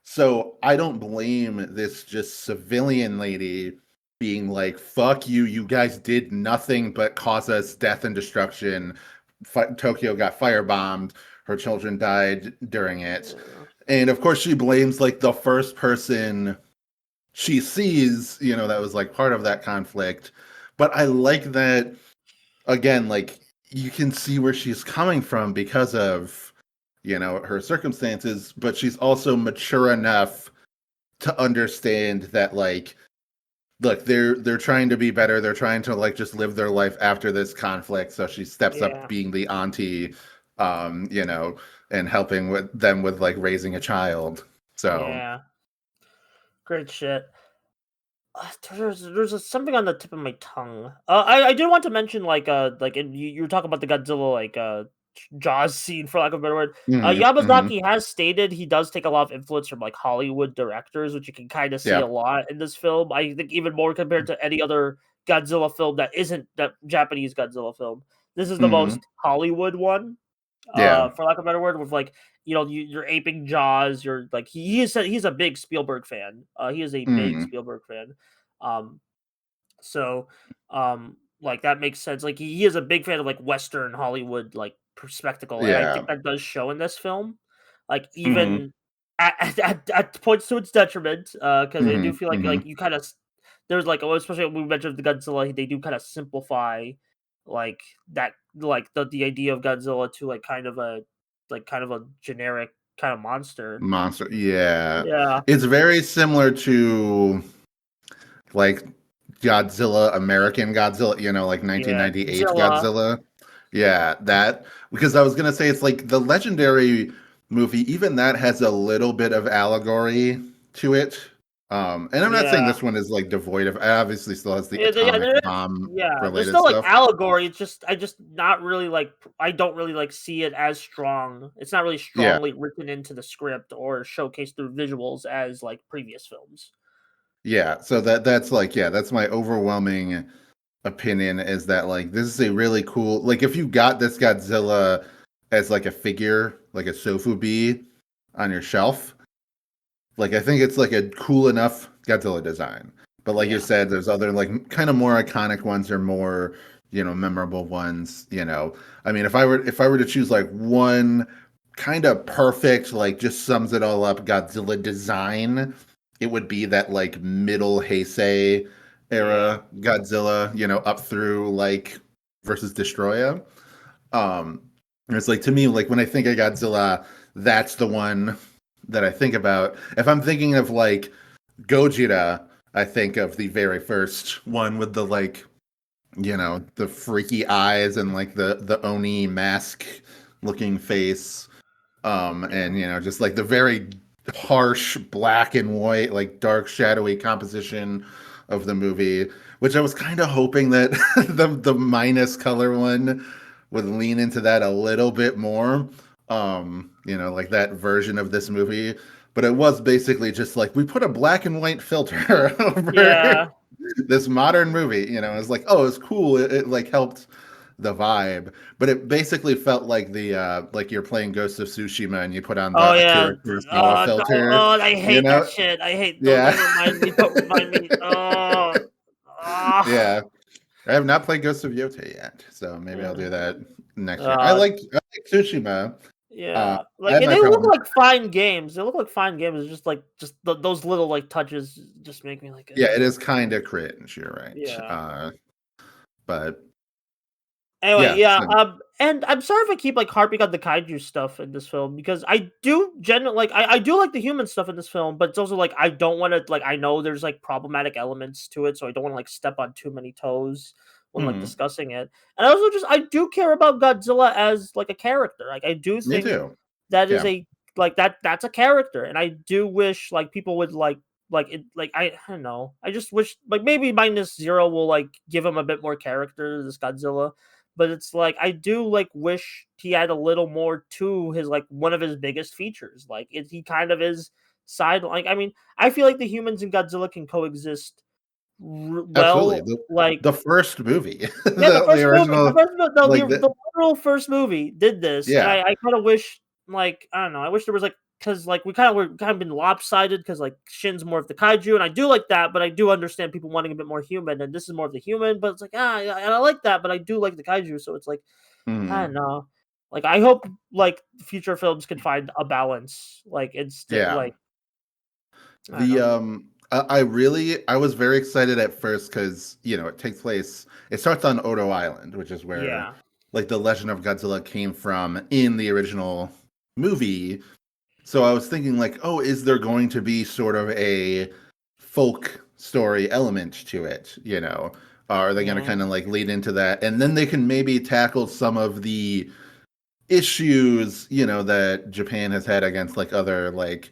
Speaker 2: So I don't blame this just civilian lady being like, fuck you, you guys did nothing but cause us death and destruction. Tokyo got firebombed, her children died during it.
Speaker 1: Yeah.
Speaker 2: And of course, she blames like the first person she sees, that was like part of that conflict. But I like that, again, like you can see where she's coming from because of her circumstances, but she's also mature enough to understand that like look, they're trying to be better, they're trying to like just live their life after this conflict, so she steps up
Speaker 1: Yeah.
Speaker 2: being the auntie, and helping with them with like raising a child. So
Speaker 1: Yeah. Great shit. Something on the tip of my tongue. I did want to mention you were talking about the Godzilla Jaws scene, for lack of a better word.
Speaker 2: mhm, mhm.
Speaker 1: Yamazaki has stated he does take a lot of influence from like Hollywood directors, which you can kind of see
Speaker 2: Yeah.
Speaker 1: a lot in this film. I think even more compared to any other Godzilla film that isn't that Japanese Godzilla film. This is the
Speaker 2: Mhm.
Speaker 1: most Hollywood one,
Speaker 2: Yeah.
Speaker 1: for lack of a better word, with like you're aping Jaws. You're like he's a big Spielberg fan. He is a big
Speaker 2: Mhm.
Speaker 1: Spielberg fan. Um, so like that makes sense. Like he is a big fan of like Western Hollywood like spectacle, and I
Speaker 2: Yeah.
Speaker 1: think that does show in this film. Like
Speaker 2: Mhm.
Speaker 1: even at points to its detriment, because I do
Speaker 2: Mhm.
Speaker 1: feel like
Speaker 2: Mhm.
Speaker 1: you kind of there's like especially when we mentioned the Godzilla, they do kind of simplify like that like the idea of Godzilla to like kind of a generic kind of monster.
Speaker 2: Monster. Yeah.
Speaker 1: Yeah,
Speaker 2: It's very similar to like Godzilla, American Godzilla, like
Speaker 1: yeah,
Speaker 2: 1998
Speaker 1: Zilla.
Speaker 2: Godzilla. Yeah, that because I was gonna say it's like the legendary movie, even that has a little bit of allegory to it. And I'm not saying
Speaker 1: Yeah.
Speaker 2: this one is like devoid of, it obviously still has the
Speaker 1: Yeah,
Speaker 2: atomic
Speaker 1: there is.
Speaker 2: bomb
Speaker 1: Yeah, there's
Speaker 2: related
Speaker 1: still like
Speaker 2: stuff.
Speaker 1: allegory. It's just I just not really like I don't really like see it as strong. It's not really
Speaker 2: Yeah,
Speaker 1: strongly written into the script or showcased through visuals as like previous films.
Speaker 2: yeah. So that's like, yeah, that's my overwhelming opinion is that like this is a really cool like if you got this Godzilla as like a figure, like a Sofubi on your shelf, like I think it's like a cool enough Godzilla design. But like you
Speaker 1: Yeah,
Speaker 2: said, there's other like kind of more iconic ones or more, memorable ones. I mean, if I were to choose like one kind of perfect, like just sums it all up Godzilla design, it would be that like middle Heisei
Speaker 1: yeah,
Speaker 2: era Godzilla, up through like versus Destroya. Um, and it's like to me, like when I think of Godzilla, that's the one that I think about. If I'm thinking of like Gojira, I think of the very first one with the like, the freaky eyes and like the Oni mask looking face.
Speaker 1: yeah,
Speaker 2: And just like the very harsh black and white, like dark shadowy composition of the movie, which I was kind of hoping that the minus color one would lean into that a little bit more. Like that version of this movie. But it was basically just like we put a black and white filter over
Speaker 1: yeah,
Speaker 2: this modern movie. It's like, oh, it's cool. It like helped, the vibe, but it basically felt like the like you're playing Ghost of Tsushima and you put on
Speaker 1: Oh
Speaker 2: the
Speaker 1: yeah.
Speaker 2: Akira Kurosawa filter,
Speaker 1: I
Speaker 2: you
Speaker 1: hate that
Speaker 2: know?
Speaker 1: shit. I hate.
Speaker 2: Yeah.
Speaker 1: Don't remind me. Don't remind me. Oh. Ah.
Speaker 2: Yeah. I have not played Ghost of Yote yet, so maybe I'll
Speaker 1: Yeah.
Speaker 2: do that next year.
Speaker 1: Uh,
Speaker 2: I like Tsushima.
Speaker 1: yeah.
Speaker 2: I
Speaker 1: Like,
Speaker 2: have
Speaker 1: and
Speaker 2: my
Speaker 1: they look
Speaker 2: problems.
Speaker 1: like fine games. They look like fine games. It's just like those little like touches just make me like.
Speaker 2: Yeah, it is kind of cringe. You're right.
Speaker 1: Yeah.
Speaker 2: But
Speaker 1: Anyway,
Speaker 2: yeah,
Speaker 1: yeah,
Speaker 2: so,
Speaker 1: and I'm sorry if I keep like harping on the kaiju stuff in this film because I do generally like I do like the human stuff in this film, but it's also like I don't want to like I know there's like problematic elements to it, so I don't want to like step on too many toes when like
Speaker 2: mhm,
Speaker 1: discussing it. And I also just I do care about Godzilla as like a character. Like I do
Speaker 2: me
Speaker 1: think
Speaker 2: too.
Speaker 1: that is
Speaker 2: Yeah,
Speaker 1: a like that's a character, and I do wish like people would like it like I don't know. I just wish like maybe minus zero will like give him a bit more character to this Godzilla, but it's like I do like wish he had a little more to his like one of his biggest features. Like he kind of is side like I mean I feel like the humans and Godzilla can coexist
Speaker 2: absolutely.
Speaker 1: well. Like
Speaker 2: The first movie,
Speaker 1: yeah,
Speaker 2: the original, like
Speaker 1: the literal first movie did this, and
Speaker 2: yeah.
Speaker 1: I kind of wish, like, I don't know, I wish there was like, because like we're kind of been lopsided because like Shin's more of the kaiju, and I do like that, but I do understand people wanting a bit more human, and this is more of the human, but it's like yeah, and I like that, but I do like the kaiju, so it's like I don't
Speaker 2: Mhm,
Speaker 1: know, like I hope like future films can find a balance, like it's
Speaker 2: yeah.
Speaker 1: like I don't
Speaker 2: The
Speaker 1: know,
Speaker 2: I was very excited at first because it takes place. It starts on Odo Island, which is where
Speaker 1: yeah,
Speaker 2: like the Legend of Godzilla came from in the original movie. So I was thinking like, oh, is there going to be sort of a folk story element to it? Are they going to
Speaker 1: yeah,
Speaker 2: kind of like lead into that, and then they can maybe tackle some of the issues that Japan has had against like other like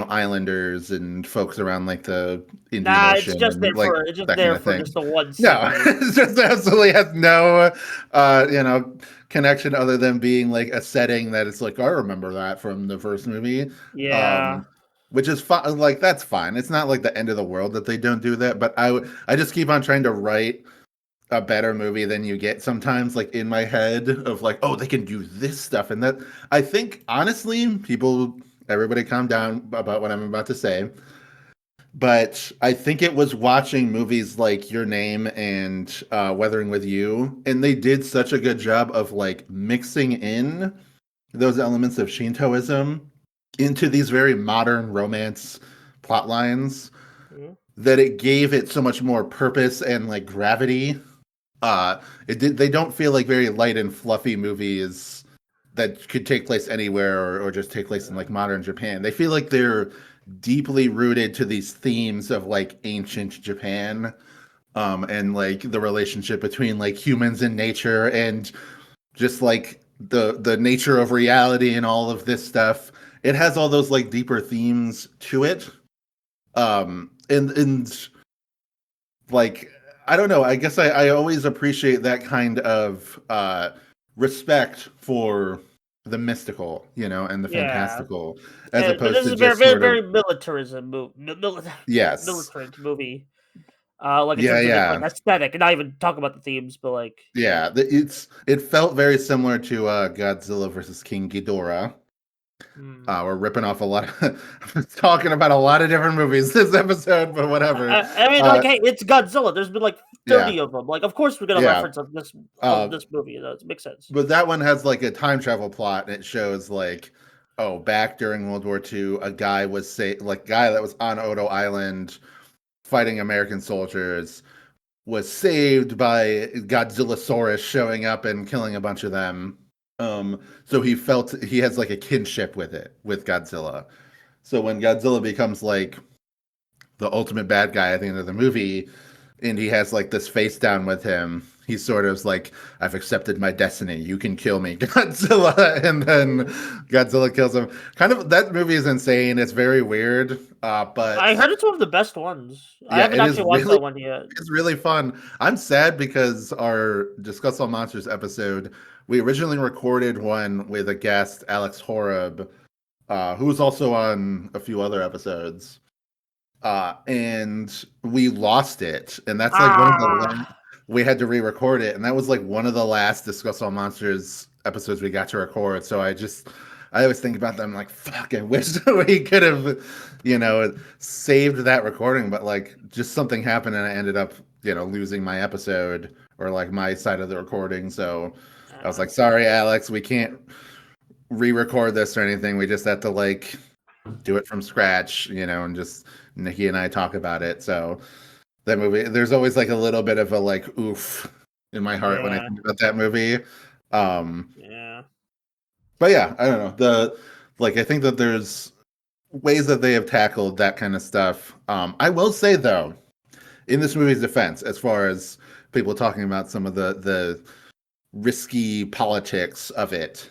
Speaker 2: islanders and folks around like the Indian
Speaker 1: nah,
Speaker 2: Ocean and like
Speaker 1: it's just
Speaker 2: that kind
Speaker 1: there
Speaker 2: of
Speaker 1: for
Speaker 2: thing.
Speaker 1: just the one
Speaker 2: No,
Speaker 1: scene.
Speaker 2: it just absolutely has no connection other than being like a setting that it's like I remember that from the first movie.
Speaker 1: Yeah.
Speaker 2: Um which is fine, like that's fine. It's not like the end of the world that they don't do that, but I just keep on trying to write a better movie than you get sometimes, like in my head of like, oh, they can do this stuff. And that I think honestly, everybody calm down about what I'm about to say. But I think it was watching movies like Your Name and Weathering with You, and they did such a good job of like mixing in those elements of Shintoism into these very modern romance plot lines
Speaker 1: Mhm.
Speaker 2: that it gave it so much more purpose and like gravity. They don't feel like very light and fluffy movies that could take place anywhere or just take place in
Speaker 1: Yeah.
Speaker 2: like modern Japan. They feel like they're deeply rooted to these themes of like ancient Japan, and like the relationship between like humans and nature and just like the nature of reality and all of this stuff. It has all those like deeper themes to it. And like I don't know. I guess I always appreciate that kind of respect for the mystical, and the
Speaker 1: Yeah.
Speaker 2: fantastical, as
Speaker 1: But
Speaker 2: opposed
Speaker 1: this
Speaker 2: to
Speaker 1: is a very,
Speaker 2: just
Speaker 1: very,
Speaker 2: sort of
Speaker 1: very militarism
Speaker 2: yes,
Speaker 1: militant movie. Like in
Speaker 2: yeah,
Speaker 1: terms of its like
Speaker 2: yeah,
Speaker 1: aesthetic, and not even talk about the themes, but like
Speaker 2: yeah. It felt very similar to Godzilla versus King Ghidorah.
Speaker 1: hmm.
Speaker 2: We're ripping off a lot of talking about a lot of different movies this episode, but whatever.
Speaker 1: I mean, like,
Speaker 2: Uh,
Speaker 1: hey, it's Godzilla. There's been like
Speaker 2: yeah,
Speaker 1: 30 of them. Like, of course we're gonna
Speaker 2: yeah.
Speaker 1: reference of
Speaker 2: Uh,
Speaker 1: this movie. It makes sense.
Speaker 2: But that one has like a time travel plot, and it shows like, oh, back during World War II, a guy guy that was on Odo Island fighting American soldiers was saved by Godzillasaurus showing up and killing a bunch of them. So he has like a kinship with Godzilla. So when Godzilla becomes like the ultimate bad guy at the end of the movie, and he has like this face down with him. He's sort of like, I've accepted my destiny. You can kill me, Godzilla. And then Godzilla kills him. Kind of, that movie is insane. It's very weird. But
Speaker 1: I heard it's one of the best ones. I
Speaker 2: yeah,
Speaker 1: haven't
Speaker 2: it is
Speaker 1: actually watched
Speaker 2: really,
Speaker 1: that one yet.
Speaker 2: it's really fun. I'm sad because our Discuss All Monsters episode, we originally recorded one with a guest, Alex Horeb, who was also on a few other episodes, and we lost it, and that's like one of the
Speaker 1: Ah,
Speaker 2: we had to re-record it, and that was like one of the last Discuss All Monsters episodes we got to record. So I always think about them like, fuck, I wish we could have, saved that recording, but like just something happened and I ended up, losing my episode or like my side of the recording. So I was like, sorry, Alex, we can't re-record this or anything. We just have to like do it from scratch, and just Nikki and I talk about it. So that movie, there's always like a little bit of a like oof in my heart when I
Speaker 1: Yeah.
Speaker 2: think about that movie.
Speaker 1: Yeah.
Speaker 2: But yeah, I don't know. I think that there's ways that they have tackled that kind of stuff. I will say though, in this movie's defense, as far as people talking about some of the risky politics of it,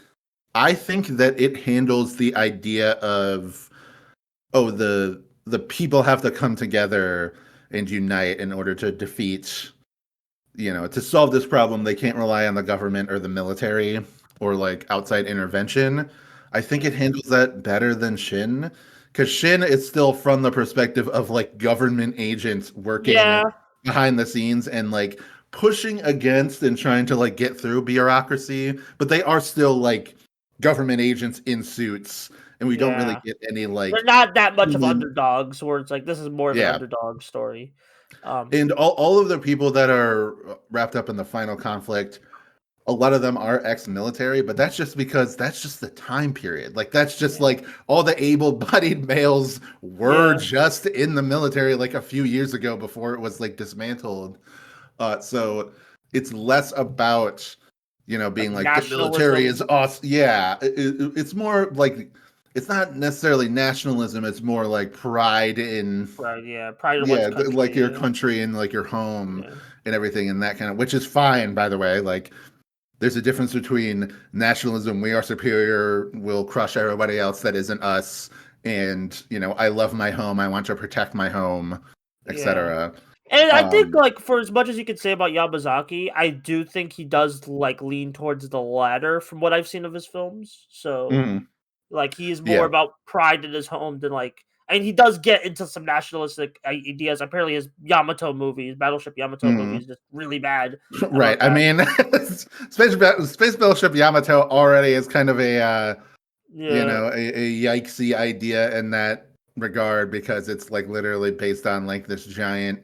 Speaker 2: I think that it handles the idea of the people have to come together and unite in order to defeat, to solve this problem. They can't rely on the government or the military or like outside intervention. I think it handles that better than Shin, because Shin is still from the perspective of like government agents working
Speaker 1: Yeah.
Speaker 2: behind the scenes and like pushing against and trying to like get through bureaucracy, but they are still like government agents in suits, and we don't really
Speaker 1: Yeah.
Speaker 2: get any
Speaker 1: They're
Speaker 2: like
Speaker 1: not that much of
Speaker 2: human.
Speaker 1: underdogs where it's like this is more of an
Speaker 2: Yeah,
Speaker 1: underdog story.
Speaker 2: and all of the people that are wrapped up in the final conflict, a lot of them are ex-military, but that's just because that's just the time period. Like that's just
Speaker 1: Yeah.
Speaker 2: like all the able-bodied males were
Speaker 1: Yeah.
Speaker 2: just in the military like a few years ago before it was like dismantled. So it's less about
Speaker 1: Like
Speaker 2: being like the military is
Speaker 1: nationalism.
Speaker 2: awesome. Yeah, it's more like it's not necessarily nationalism. It's more like pride in
Speaker 1: Right, yeah. Pride in one's
Speaker 2: yeah, like your
Speaker 1: country.
Speaker 2: country and like your home
Speaker 1: Yeah.
Speaker 2: and everything and that kind of, which is fine, by the way. Like there's a difference between nationalism, we are superior, we'll crush everybody else that isn't us, and I love my home, I want to protect my home,
Speaker 1: Yeah.
Speaker 2: etc.
Speaker 1: And I think,
Speaker 2: Um,
Speaker 1: like, for as much as you could say about Yamazaki, I do think he does, like, lean towards the latter from what I've seen of his films. So,
Speaker 2: mhm,
Speaker 1: like, he is more
Speaker 2: yeah,
Speaker 1: about pride in his home than, like, and he does get into some nationalistic ideas. Apparently, his Yamato movies, Battleship Yamato movie,
Speaker 2: mhm.
Speaker 1: is just really bad
Speaker 2: Right.
Speaker 1: about
Speaker 2: I
Speaker 1: that.
Speaker 2: mean, Space Battleship Yamato already is kind of
Speaker 1: Yeah,
Speaker 2: a yikesy idea in that regard because it's like literally based on like this giant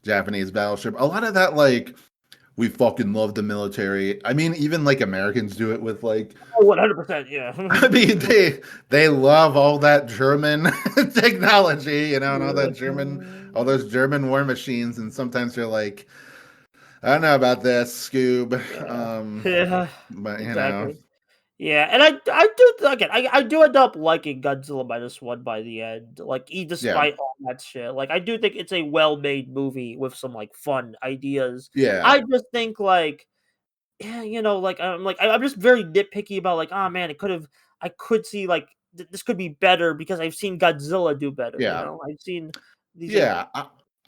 Speaker 2: Japanese battleship. A lot of that, like, we fucking love the military. I mean, even like Americans do it with like,
Speaker 1: oh, 100%, yeah.
Speaker 2: I mean, they love all that German technology, and all those German war machines, and sometimes you're like, I don't know about this, Scoob.
Speaker 1: Yeah. Yeah,
Speaker 2: But
Speaker 1: exactly. Yeah, and I do again. I do end up liking Godzilla Minus One by the end. Like,
Speaker 2: yeah,
Speaker 1: despite all that shit, like I do think it's a well made movie with some like fun ideas.
Speaker 2: yeah,
Speaker 1: I just think like yeah, I'm just very nitpicky about like oh man, it could have I could see like this could be better because I've seen Godzilla do better.
Speaker 2: yeah,
Speaker 1: I've seen these like
Speaker 2: yeah.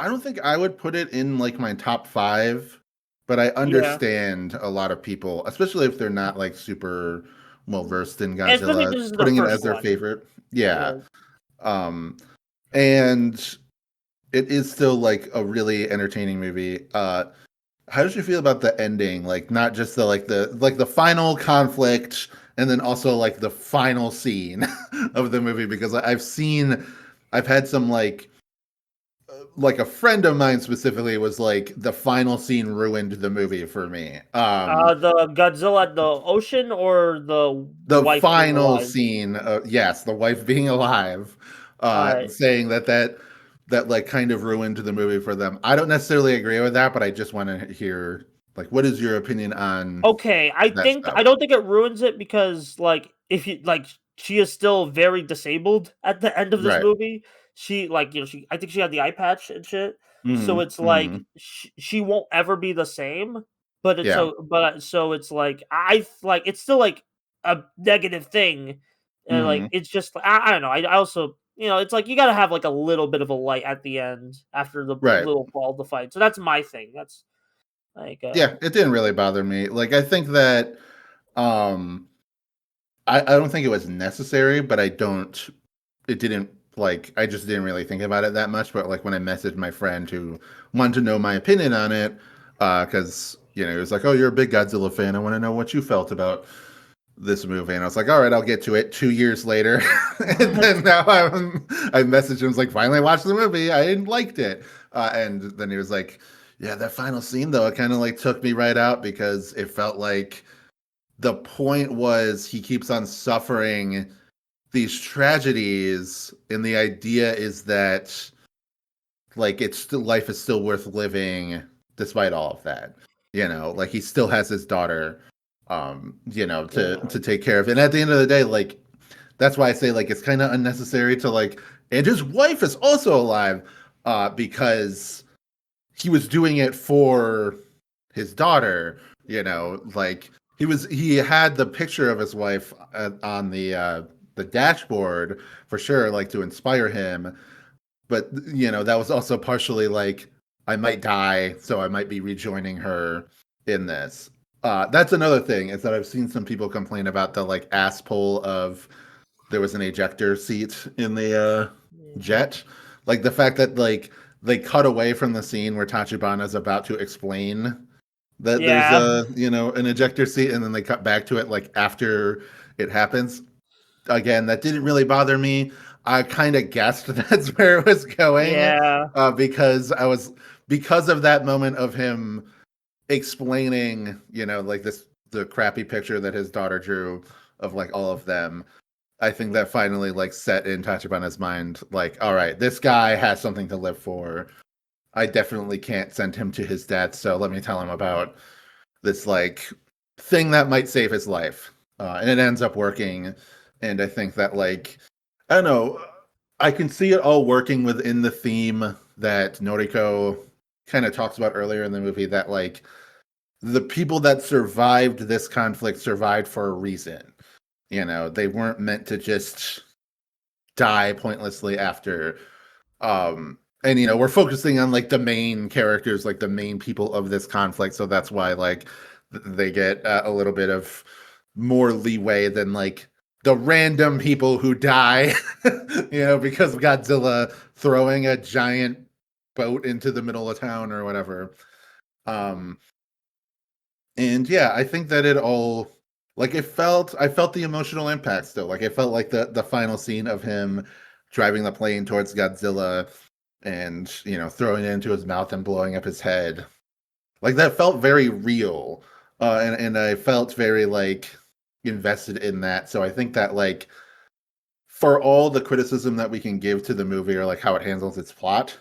Speaker 2: I don't think I would put it in like my top five, but I
Speaker 1: yeah,
Speaker 2: understand a lot of people, especially if they're not like super well versed in
Speaker 1: and especially if
Speaker 2: Godzilla,
Speaker 1: this is their
Speaker 2: putting it
Speaker 1: first
Speaker 2: as their
Speaker 1: one.
Speaker 2: favorite.
Speaker 1: Yeah,
Speaker 2: Yeah. Um, and it is still like a really entertaining movie. How did you feel about the ending? Like not just the final conflict and then also like the final scene of the movie, because I've had some like a friend of mine specifically was like the final scene ruined the movie for me.
Speaker 1: the Godzilla at the ocean or the
Speaker 2: The
Speaker 1: wife being
Speaker 2: final
Speaker 1: alive.
Speaker 2: scene, yes, the wife being alive,
Speaker 1: Alright.
Speaker 2: saying that like kind of ruined the movie for them. I don't necessarily agree with that, but I just want to hear like what is your opinion on
Speaker 1: Okay,
Speaker 2: that stuff?
Speaker 1: I don't think it ruins it because, like, if you like, she is still very disabled at the end of this
Speaker 2: Right.
Speaker 1: movie. She like, I think she had the eye patch and shit. So
Speaker 2: Mhm.
Speaker 1: it's like
Speaker 2: Mhm.
Speaker 1: she won't ever be the same. But it's
Speaker 2: Yeah.
Speaker 1: so it's like like it's still like a negative thing, and like
Speaker 2: Mhm.
Speaker 1: it's just I don't know. I also it's like you got to have like a little bit of a light at the end after the
Speaker 2: Right.
Speaker 1: little ball to fight. So that's my thing. That's like
Speaker 2: Yeah, it didn't really bother me. Like I think that um I don't think it was necessary, but it didn't like I just didn't really think about it that much. But like when I messaged my friend who wanted to know my opinion on it, because he was like, "Oh, you're a big Godzilla fan. I want to know what you felt about this movie." And I was like, "All right, I'll get to it." 2 years later, and then now I messaged him, was like, "Finally watched the movie. I liked it." And then he was like, "Yeah, that final scene though, it kind of like took me right out because it felt like the point was he keeps on suffering these tragedies, and the idea is that like it's still life is still worth living despite all of that. Like he still has his daughter, to take care of. And at the end of the day, like that's why I say like it's kind of unnecessary to like, and his wife is also alive, because he was doing it for his daughter. Like he had the picture of his wife on the dashboard for sure, like to inspire him. But that was also partially like I might die, so I might be rejoining her in this. That's another thing is that I've seen some people complain about the like ass pull of there was an ejector seat in the jet, like the fact that like they cut away from the scene where Tachibana is about to explain that there's
Speaker 1: Yeah.
Speaker 2: a an ejector seat, and then they cut back to it like after it happens. Again, that didn't really bother me. I kind of guessed that's where it was going,
Speaker 1: Yeah.
Speaker 2: because of that moment of him explaining, like the crappy picture that his daughter drew of like all of them. I think that finally like set in Tachibana's mind, like, all right, this guy has something to live for. I definitely can't send him to his death, so let me tell him about this like thing that might save his life. And it ends up working. And I think that like I don't know, I can see it all working within the theme that Noriko kind of talks about earlier in the movie, that like the people that survived this conflict survived for a reason. They weren't meant to just die pointlessly after. And we're focusing on like the main characters, like the main people of this conflict, so that's why like they get a little bit of more leeway than like the random people who die because of Godzilla throwing a giant boat into the middle of town or whatever. And yeah, I think that it all like I felt the emotional impact still. Like it felt like the final scene of him driving the plane towards Godzilla and throwing it into his mouth and blowing up his head. Like that felt very real. And I felt very like invested in that. So I think that like for all the criticism that we can give to the movie or like how it handles its plot,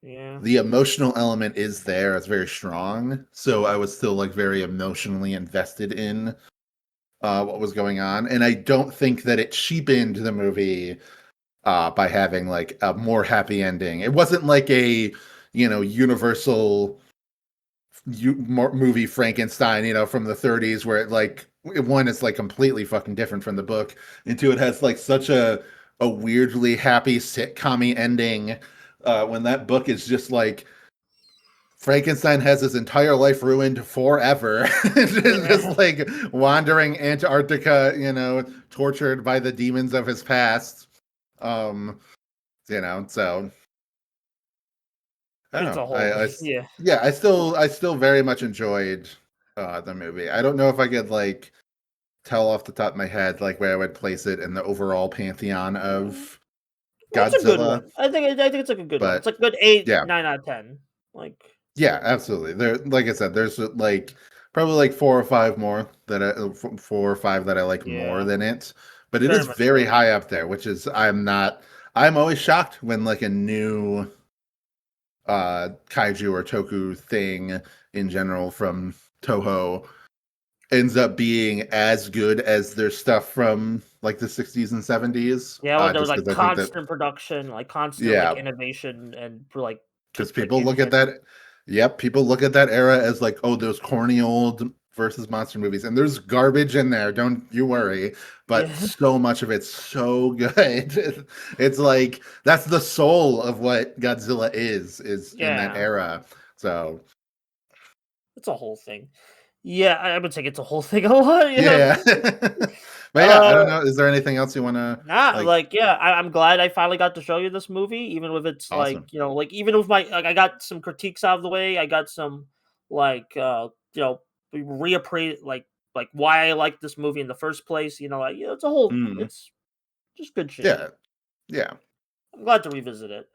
Speaker 1: Yeah.
Speaker 2: the emotional element is there. It's very strong. So I was still like very emotionally invested in what was going on. And I don't think that it cheapened the movie by having like a more happy ending. It wasn't like a universal movie Frankenstein, from the 30s, where it like one is like completely fucking different from the book, and two, it has like such a weirdly happy sitcom ending. When that book is just like Frankenstein has his entire life ruined forever, just
Speaker 1: Yeah.
Speaker 2: like wandering Antarctica, tortured by the demons of his past. Um, so I don't
Speaker 1: It's
Speaker 2: know.
Speaker 1: a whole yeah.
Speaker 2: Yeah, I still very much enjoyed the movie. I don't know if I could like tell off the top of my head like where I would place it in the overall pantheon of
Speaker 1: It's a good
Speaker 2: Godzilla,
Speaker 1: one. I think it's like a good one. It's
Speaker 2: but
Speaker 1: like a good 8,
Speaker 2: yeah,
Speaker 1: 9 out of 10. Like
Speaker 2: yeah, absolutely. There, like I said, there's like probably like 4 or 5 more that 4 or 5 that I like more
Speaker 1: yeah,
Speaker 2: than it, but it is
Speaker 1: very much
Speaker 2: very
Speaker 1: so.
Speaker 2: high up there, which is I'm not. I'm always shocked when like a new kaiju or toku thing in general from Toho ends up being as good as their stuff from like the 60s and 70s.
Speaker 1: Yeah, when there was
Speaker 2: Just
Speaker 1: like
Speaker 2: because I think that,
Speaker 1: constant production, like constant like
Speaker 2: yeah,
Speaker 1: innovation and for like
Speaker 2: because
Speaker 1: like
Speaker 2: people look at that, yep, people look at that era as like, oh, those corny old versus monster movies, and there's garbage in there. Don't you worry, but
Speaker 1: yeah,
Speaker 2: so much of it's so good. It's like that's the soul of what Godzilla is in that
Speaker 1: yeah,
Speaker 2: era. So
Speaker 1: it's a whole thing. Yeah, I would say it's a whole thing a lot. Yeah.
Speaker 2: yeah. But yeah, I
Speaker 1: Uh,
Speaker 2: don't know. Is there anything else you want to
Speaker 1: Nah,
Speaker 2: like?
Speaker 1: like, yeah, I'm glad I finally got to show you this movie, even with its like,
Speaker 2: Awesome.
Speaker 1: like even with my like I got some critiques out of the way. I got some like reappraise like why I like this movie in the first place. It's a whole
Speaker 2: Mm.
Speaker 1: it's just good shit.
Speaker 2: Yeah. Yeah.
Speaker 1: I'm glad to revisit it.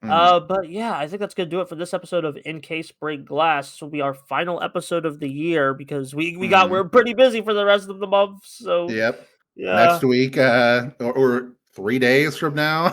Speaker 2: Mm.
Speaker 1: But yeah, I think that's gonna do it for this episode of In Case Break Glass. This will be our final episode of the year because
Speaker 2: Mm.
Speaker 1: we're pretty busy for the rest of the month. So
Speaker 2: Yep.
Speaker 1: yeah,
Speaker 2: Next week, or 3 days from now,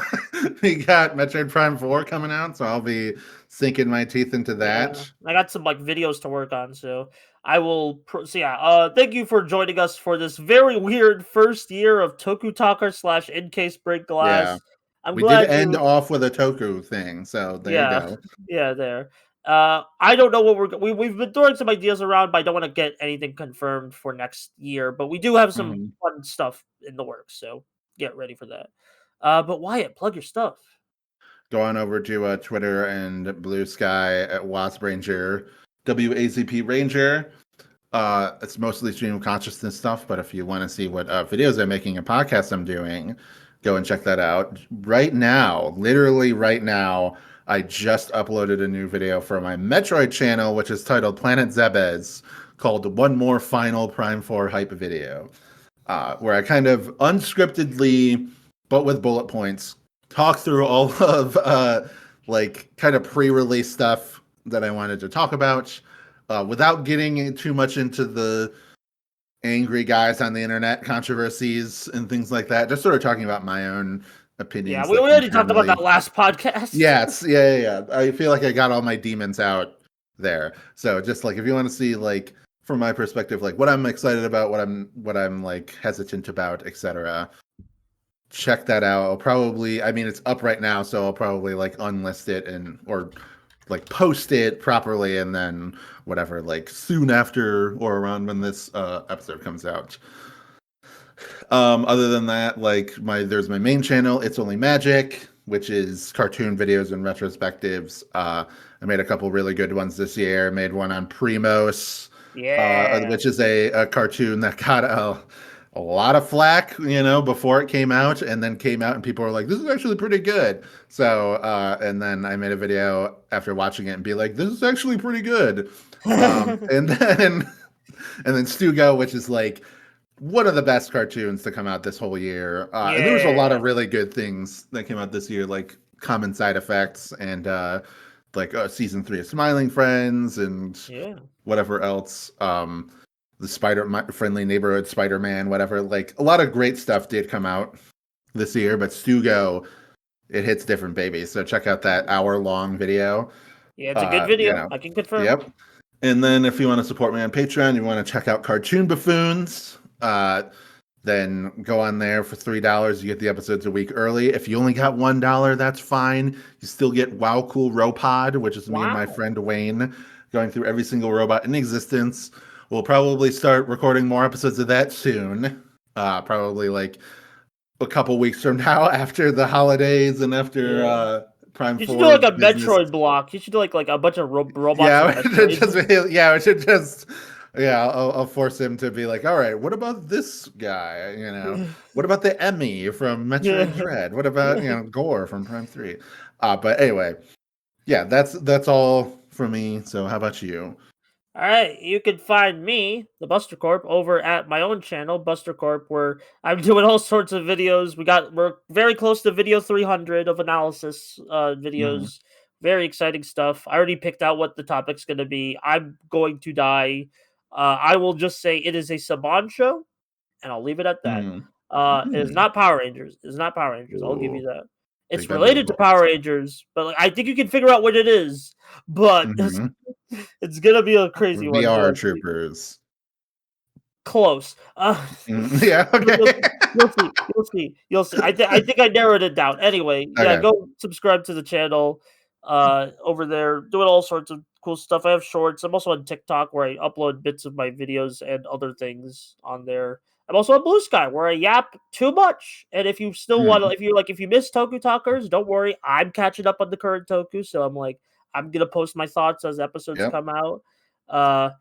Speaker 2: we got Metroid Prime 4 coming out, so I'll be sinking my teeth into
Speaker 1: yeah,
Speaker 2: that.
Speaker 1: I got some like videos to work on. So I will. So yeah, thank you for joining us for this very weird first year of Toku Talker / In Case Break
Speaker 2: Yeah.
Speaker 1: Glass. I'm
Speaker 2: We did
Speaker 1: glad
Speaker 2: end
Speaker 1: you.
Speaker 2: off with a Toku thing, so there you
Speaker 1: Yeah,
Speaker 2: go.
Speaker 1: yeah, there. I don't know what we've been throwing some ideas around, but I don't want to get anything confirmed for next year. But we do have some
Speaker 2: Mhm.
Speaker 1: fun stuff in the works, so get ready for that. But Wyatt, plug your stuff.
Speaker 2: Go on over to Twitter and Bluesky at Wasp Ranger, WAZP Ranger. It's mostly stream of consciousness stuff, but if you want to see what videos I'm making and podcasts I'm doing, go and check that out. Right now, literally right now, I just uploaded a new video for my Metroid channel, which is titled Planet Zebes, called One More Final Prime 4 Hype Video, where I kind of unscriptedly, but with bullet points, talk through all of like kind of pre-release stuff that I wanted to talk about, without getting too much into the angry guys on the internet controversies and things like that. Just sort of talking about my own
Speaker 1: Yeah,
Speaker 2: opinions,
Speaker 1: we
Speaker 2: like
Speaker 1: already talked about that
Speaker 2: internally.
Speaker 1: last podcast.
Speaker 2: Yeah, yeah. I feel like I got all my demons out there. So just like if you want to see like from my perspective, like what I'm excited about, what I'm like hesitant about, etc. Check that out. I'll probably, I mean, it's up right now, so I'll probably like unlist it and or like post it properly, and then whatever, like soon after or around when this episode comes out. Other than that, like there's my main channel, It's Only Magic, which is cartoon videos and retrospectives. I made a couple really good ones this year. Made one on Primos,
Speaker 1: Yeah,
Speaker 2: which is a cartoon that got a lot of flack, before it came out, and then came out and people were like, this is actually pretty good. So, and then I made a video after watching it and be like, this is actually pretty good. And then, and then Stugo, which is like one of the best cartoons to come out this whole year. And there was a lot
Speaker 1: yeah,
Speaker 2: of really good things that came out this year, like Common Side Effects and like season 3 of Smiling Friends and
Speaker 1: yeah.
Speaker 2: whatever else. The Friendly Neighborhood Spider-Man, whatever. Like a lot of great stuff did come out this year, but Stugo, it hits different, baby. So check out that hour-long video.
Speaker 1: Yeah, it's a good video. I can confirm.
Speaker 2: Yep. And then if you want to support me on Patreon, you want to check out Cartoon Buffoons, then go on there for $3. You get the episodes a week early. If you only got $1, that's fine. You still get Wow Cool Robot, which is me and my
Speaker 1: Wow.
Speaker 2: friend Wayne going through every single robot in existence. We'll probably start recording more episodes of that soon. Probably like a couple weeks from now after the holidays and after
Speaker 1: Yeah.
Speaker 2: Prime
Speaker 1: You should do
Speaker 2: 4
Speaker 1: like a
Speaker 2: business.
Speaker 1: Metroid block. You should do like a bunch of robots from
Speaker 2: Yeah,
Speaker 1: Metroid.
Speaker 2: we should just, yeah, I'll force him to be like, all right, what about this guy? What about the Emmy from Metroid Dread? What about, Gore from Prime 3? But anyway, yeah, that's all from me. So how about you?
Speaker 1: All right, you can find me, the Buster Corp, over at my own channel, Buster Corp, where I'm doing all sorts of videos. We're very close to video 300 of analysis
Speaker 2: Mhm.
Speaker 1: videos. Very exciting stuff. I already picked out what the topic's going to be. I'm going to die. I will just say it is a Saban show, and I'll leave it at that.
Speaker 2: Mhm.
Speaker 1: It is
Speaker 2: Mhm.
Speaker 1: not Power Rangers. It is not Power Rangers. I'll give you
Speaker 2: Ooh,
Speaker 1: that.
Speaker 2: take
Speaker 1: It's
Speaker 2: that big
Speaker 1: related to
Speaker 2: bold
Speaker 1: Power
Speaker 2: step.
Speaker 1: Rangers, but like, I think you can figure out what it is. But
Speaker 2: Mhm.
Speaker 1: it's gonna be a crazy one.
Speaker 2: VR
Speaker 1: So
Speaker 2: troopers.
Speaker 1: close.
Speaker 2: Yeah,
Speaker 1: You'll,
Speaker 2: okay.
Speaker 1: you'll you'll see. You'll see. You'll see. I think I narrowed it down. Anyway, yeah,
Speaker 2: Okay.
Speaker 1: go subscribe to the channel. Over there, doing all sorts of cool stuff. I have shorts. I'm also on TikTok where I upload bits of my videos and other things on there. I'm also on Blue Sky where I yap too much. And if you still want to,
Speaker 2: Mhm.
Speaker 1: if you miss Toku Talkers, don't worry. I'm catching up on the current Toku, so I'm gonna post my thoughts as episodes
Speaker 2: Yep.
Speaker 1: come out. Uh,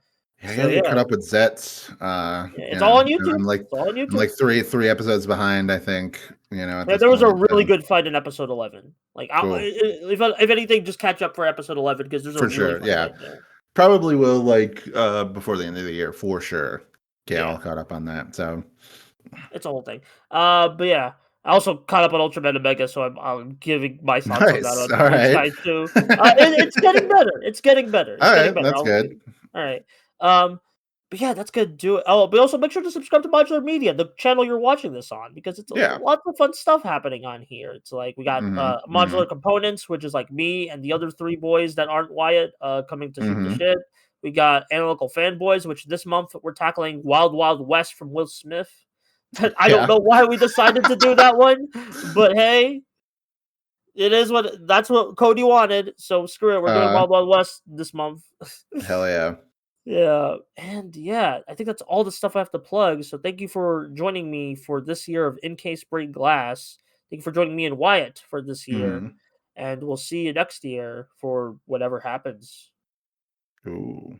Speaker 2: Yeah, I
Speaker 1: so
Speaker 2: gotta get caught
Speaker 1: yeah,
Speaker 2: up with Zets.
Speaker 1: yeah, it's all on YouTube.
Speaker 2: I'm like
Speaker 1: It's all on
Speaker 2: I'm
Speaker 1: YouTube.
Speaker 2: like three episodes behind, I think, at
Speaker 1: Yeah,
Speaker 2: this
Speaker 1: there was
Speaker 2: point.
Speaker 1: a really
Speaker 2: So
Speaker 1: good fight in episode 11. Like,
Speaker 2: cool.
Speaker 1: if anything, just catch up for episode 11 because there's a
Speaker 2: For
Speaker 1: really
Speaker 2: sure.
Speaker 1: fun
Speaker 2: Yeah.
Speaker 1: fight there.
Speaker 2: Probably will before the end of the year for sure. Get
Speaker 1: Yeah,
Speaker 2: all caught up on that. So
Speaker 1: it's a whole thing. But yeah, I also caught up on Ultraman and Mega, so I'm giving my thoughts on that
Speaker 2: nice.
Speaker 1: on
Speaker 2: All
Speaker 1: Blue
Speaker 2: right.
Speaker 1: Sky too. It's getting better. It's getting better.
Speaker 2: All
Speaker 1: It's getting
Speaker 2: right,
Speaker 1: better.
Speaker 2: that's good.
Speaker 1: All right. But yeah, that's gonna do it. Oh, but also make sure to subscribe to Modular Media, the channel you're watching this on, because it's a
Speaker 2: Yeah.
Speaker 1: lots of fun stuff happening on here. It's like we got
Speaker 2: Mhm.
Speaker 1: Modular
Speaker 2: Mhm.
Speaker 1: Components, which is like me and the other three boys that aren't Wyatt, coming to shoot the
Speaker 2: Mhm.
Speaker 1: shit. We got Analytical Fanboys, which this month we're tackling Wild Wild West from Will Smith. I don't
Speaker 2: Yeah.
Speaker 1: know why we decided to do that one, but hey, it is what that's what Cody wanted. So screw it, we're doing
Speaker 2: Uh
Speaker 1: Wild Wild West this month.
Speaker 2: hell yeah.
Speaker 1: Yeah, and yeah, I think that's all the stuff I have to plug. So thank you for joining me for this year of In Case Break Glass. Thank you for joining me and Wyatt for this year,
Speaker 2: Mhm.
Speaker 1: and we'll see you next year for whatever happens.
Speaker 2: Ooh.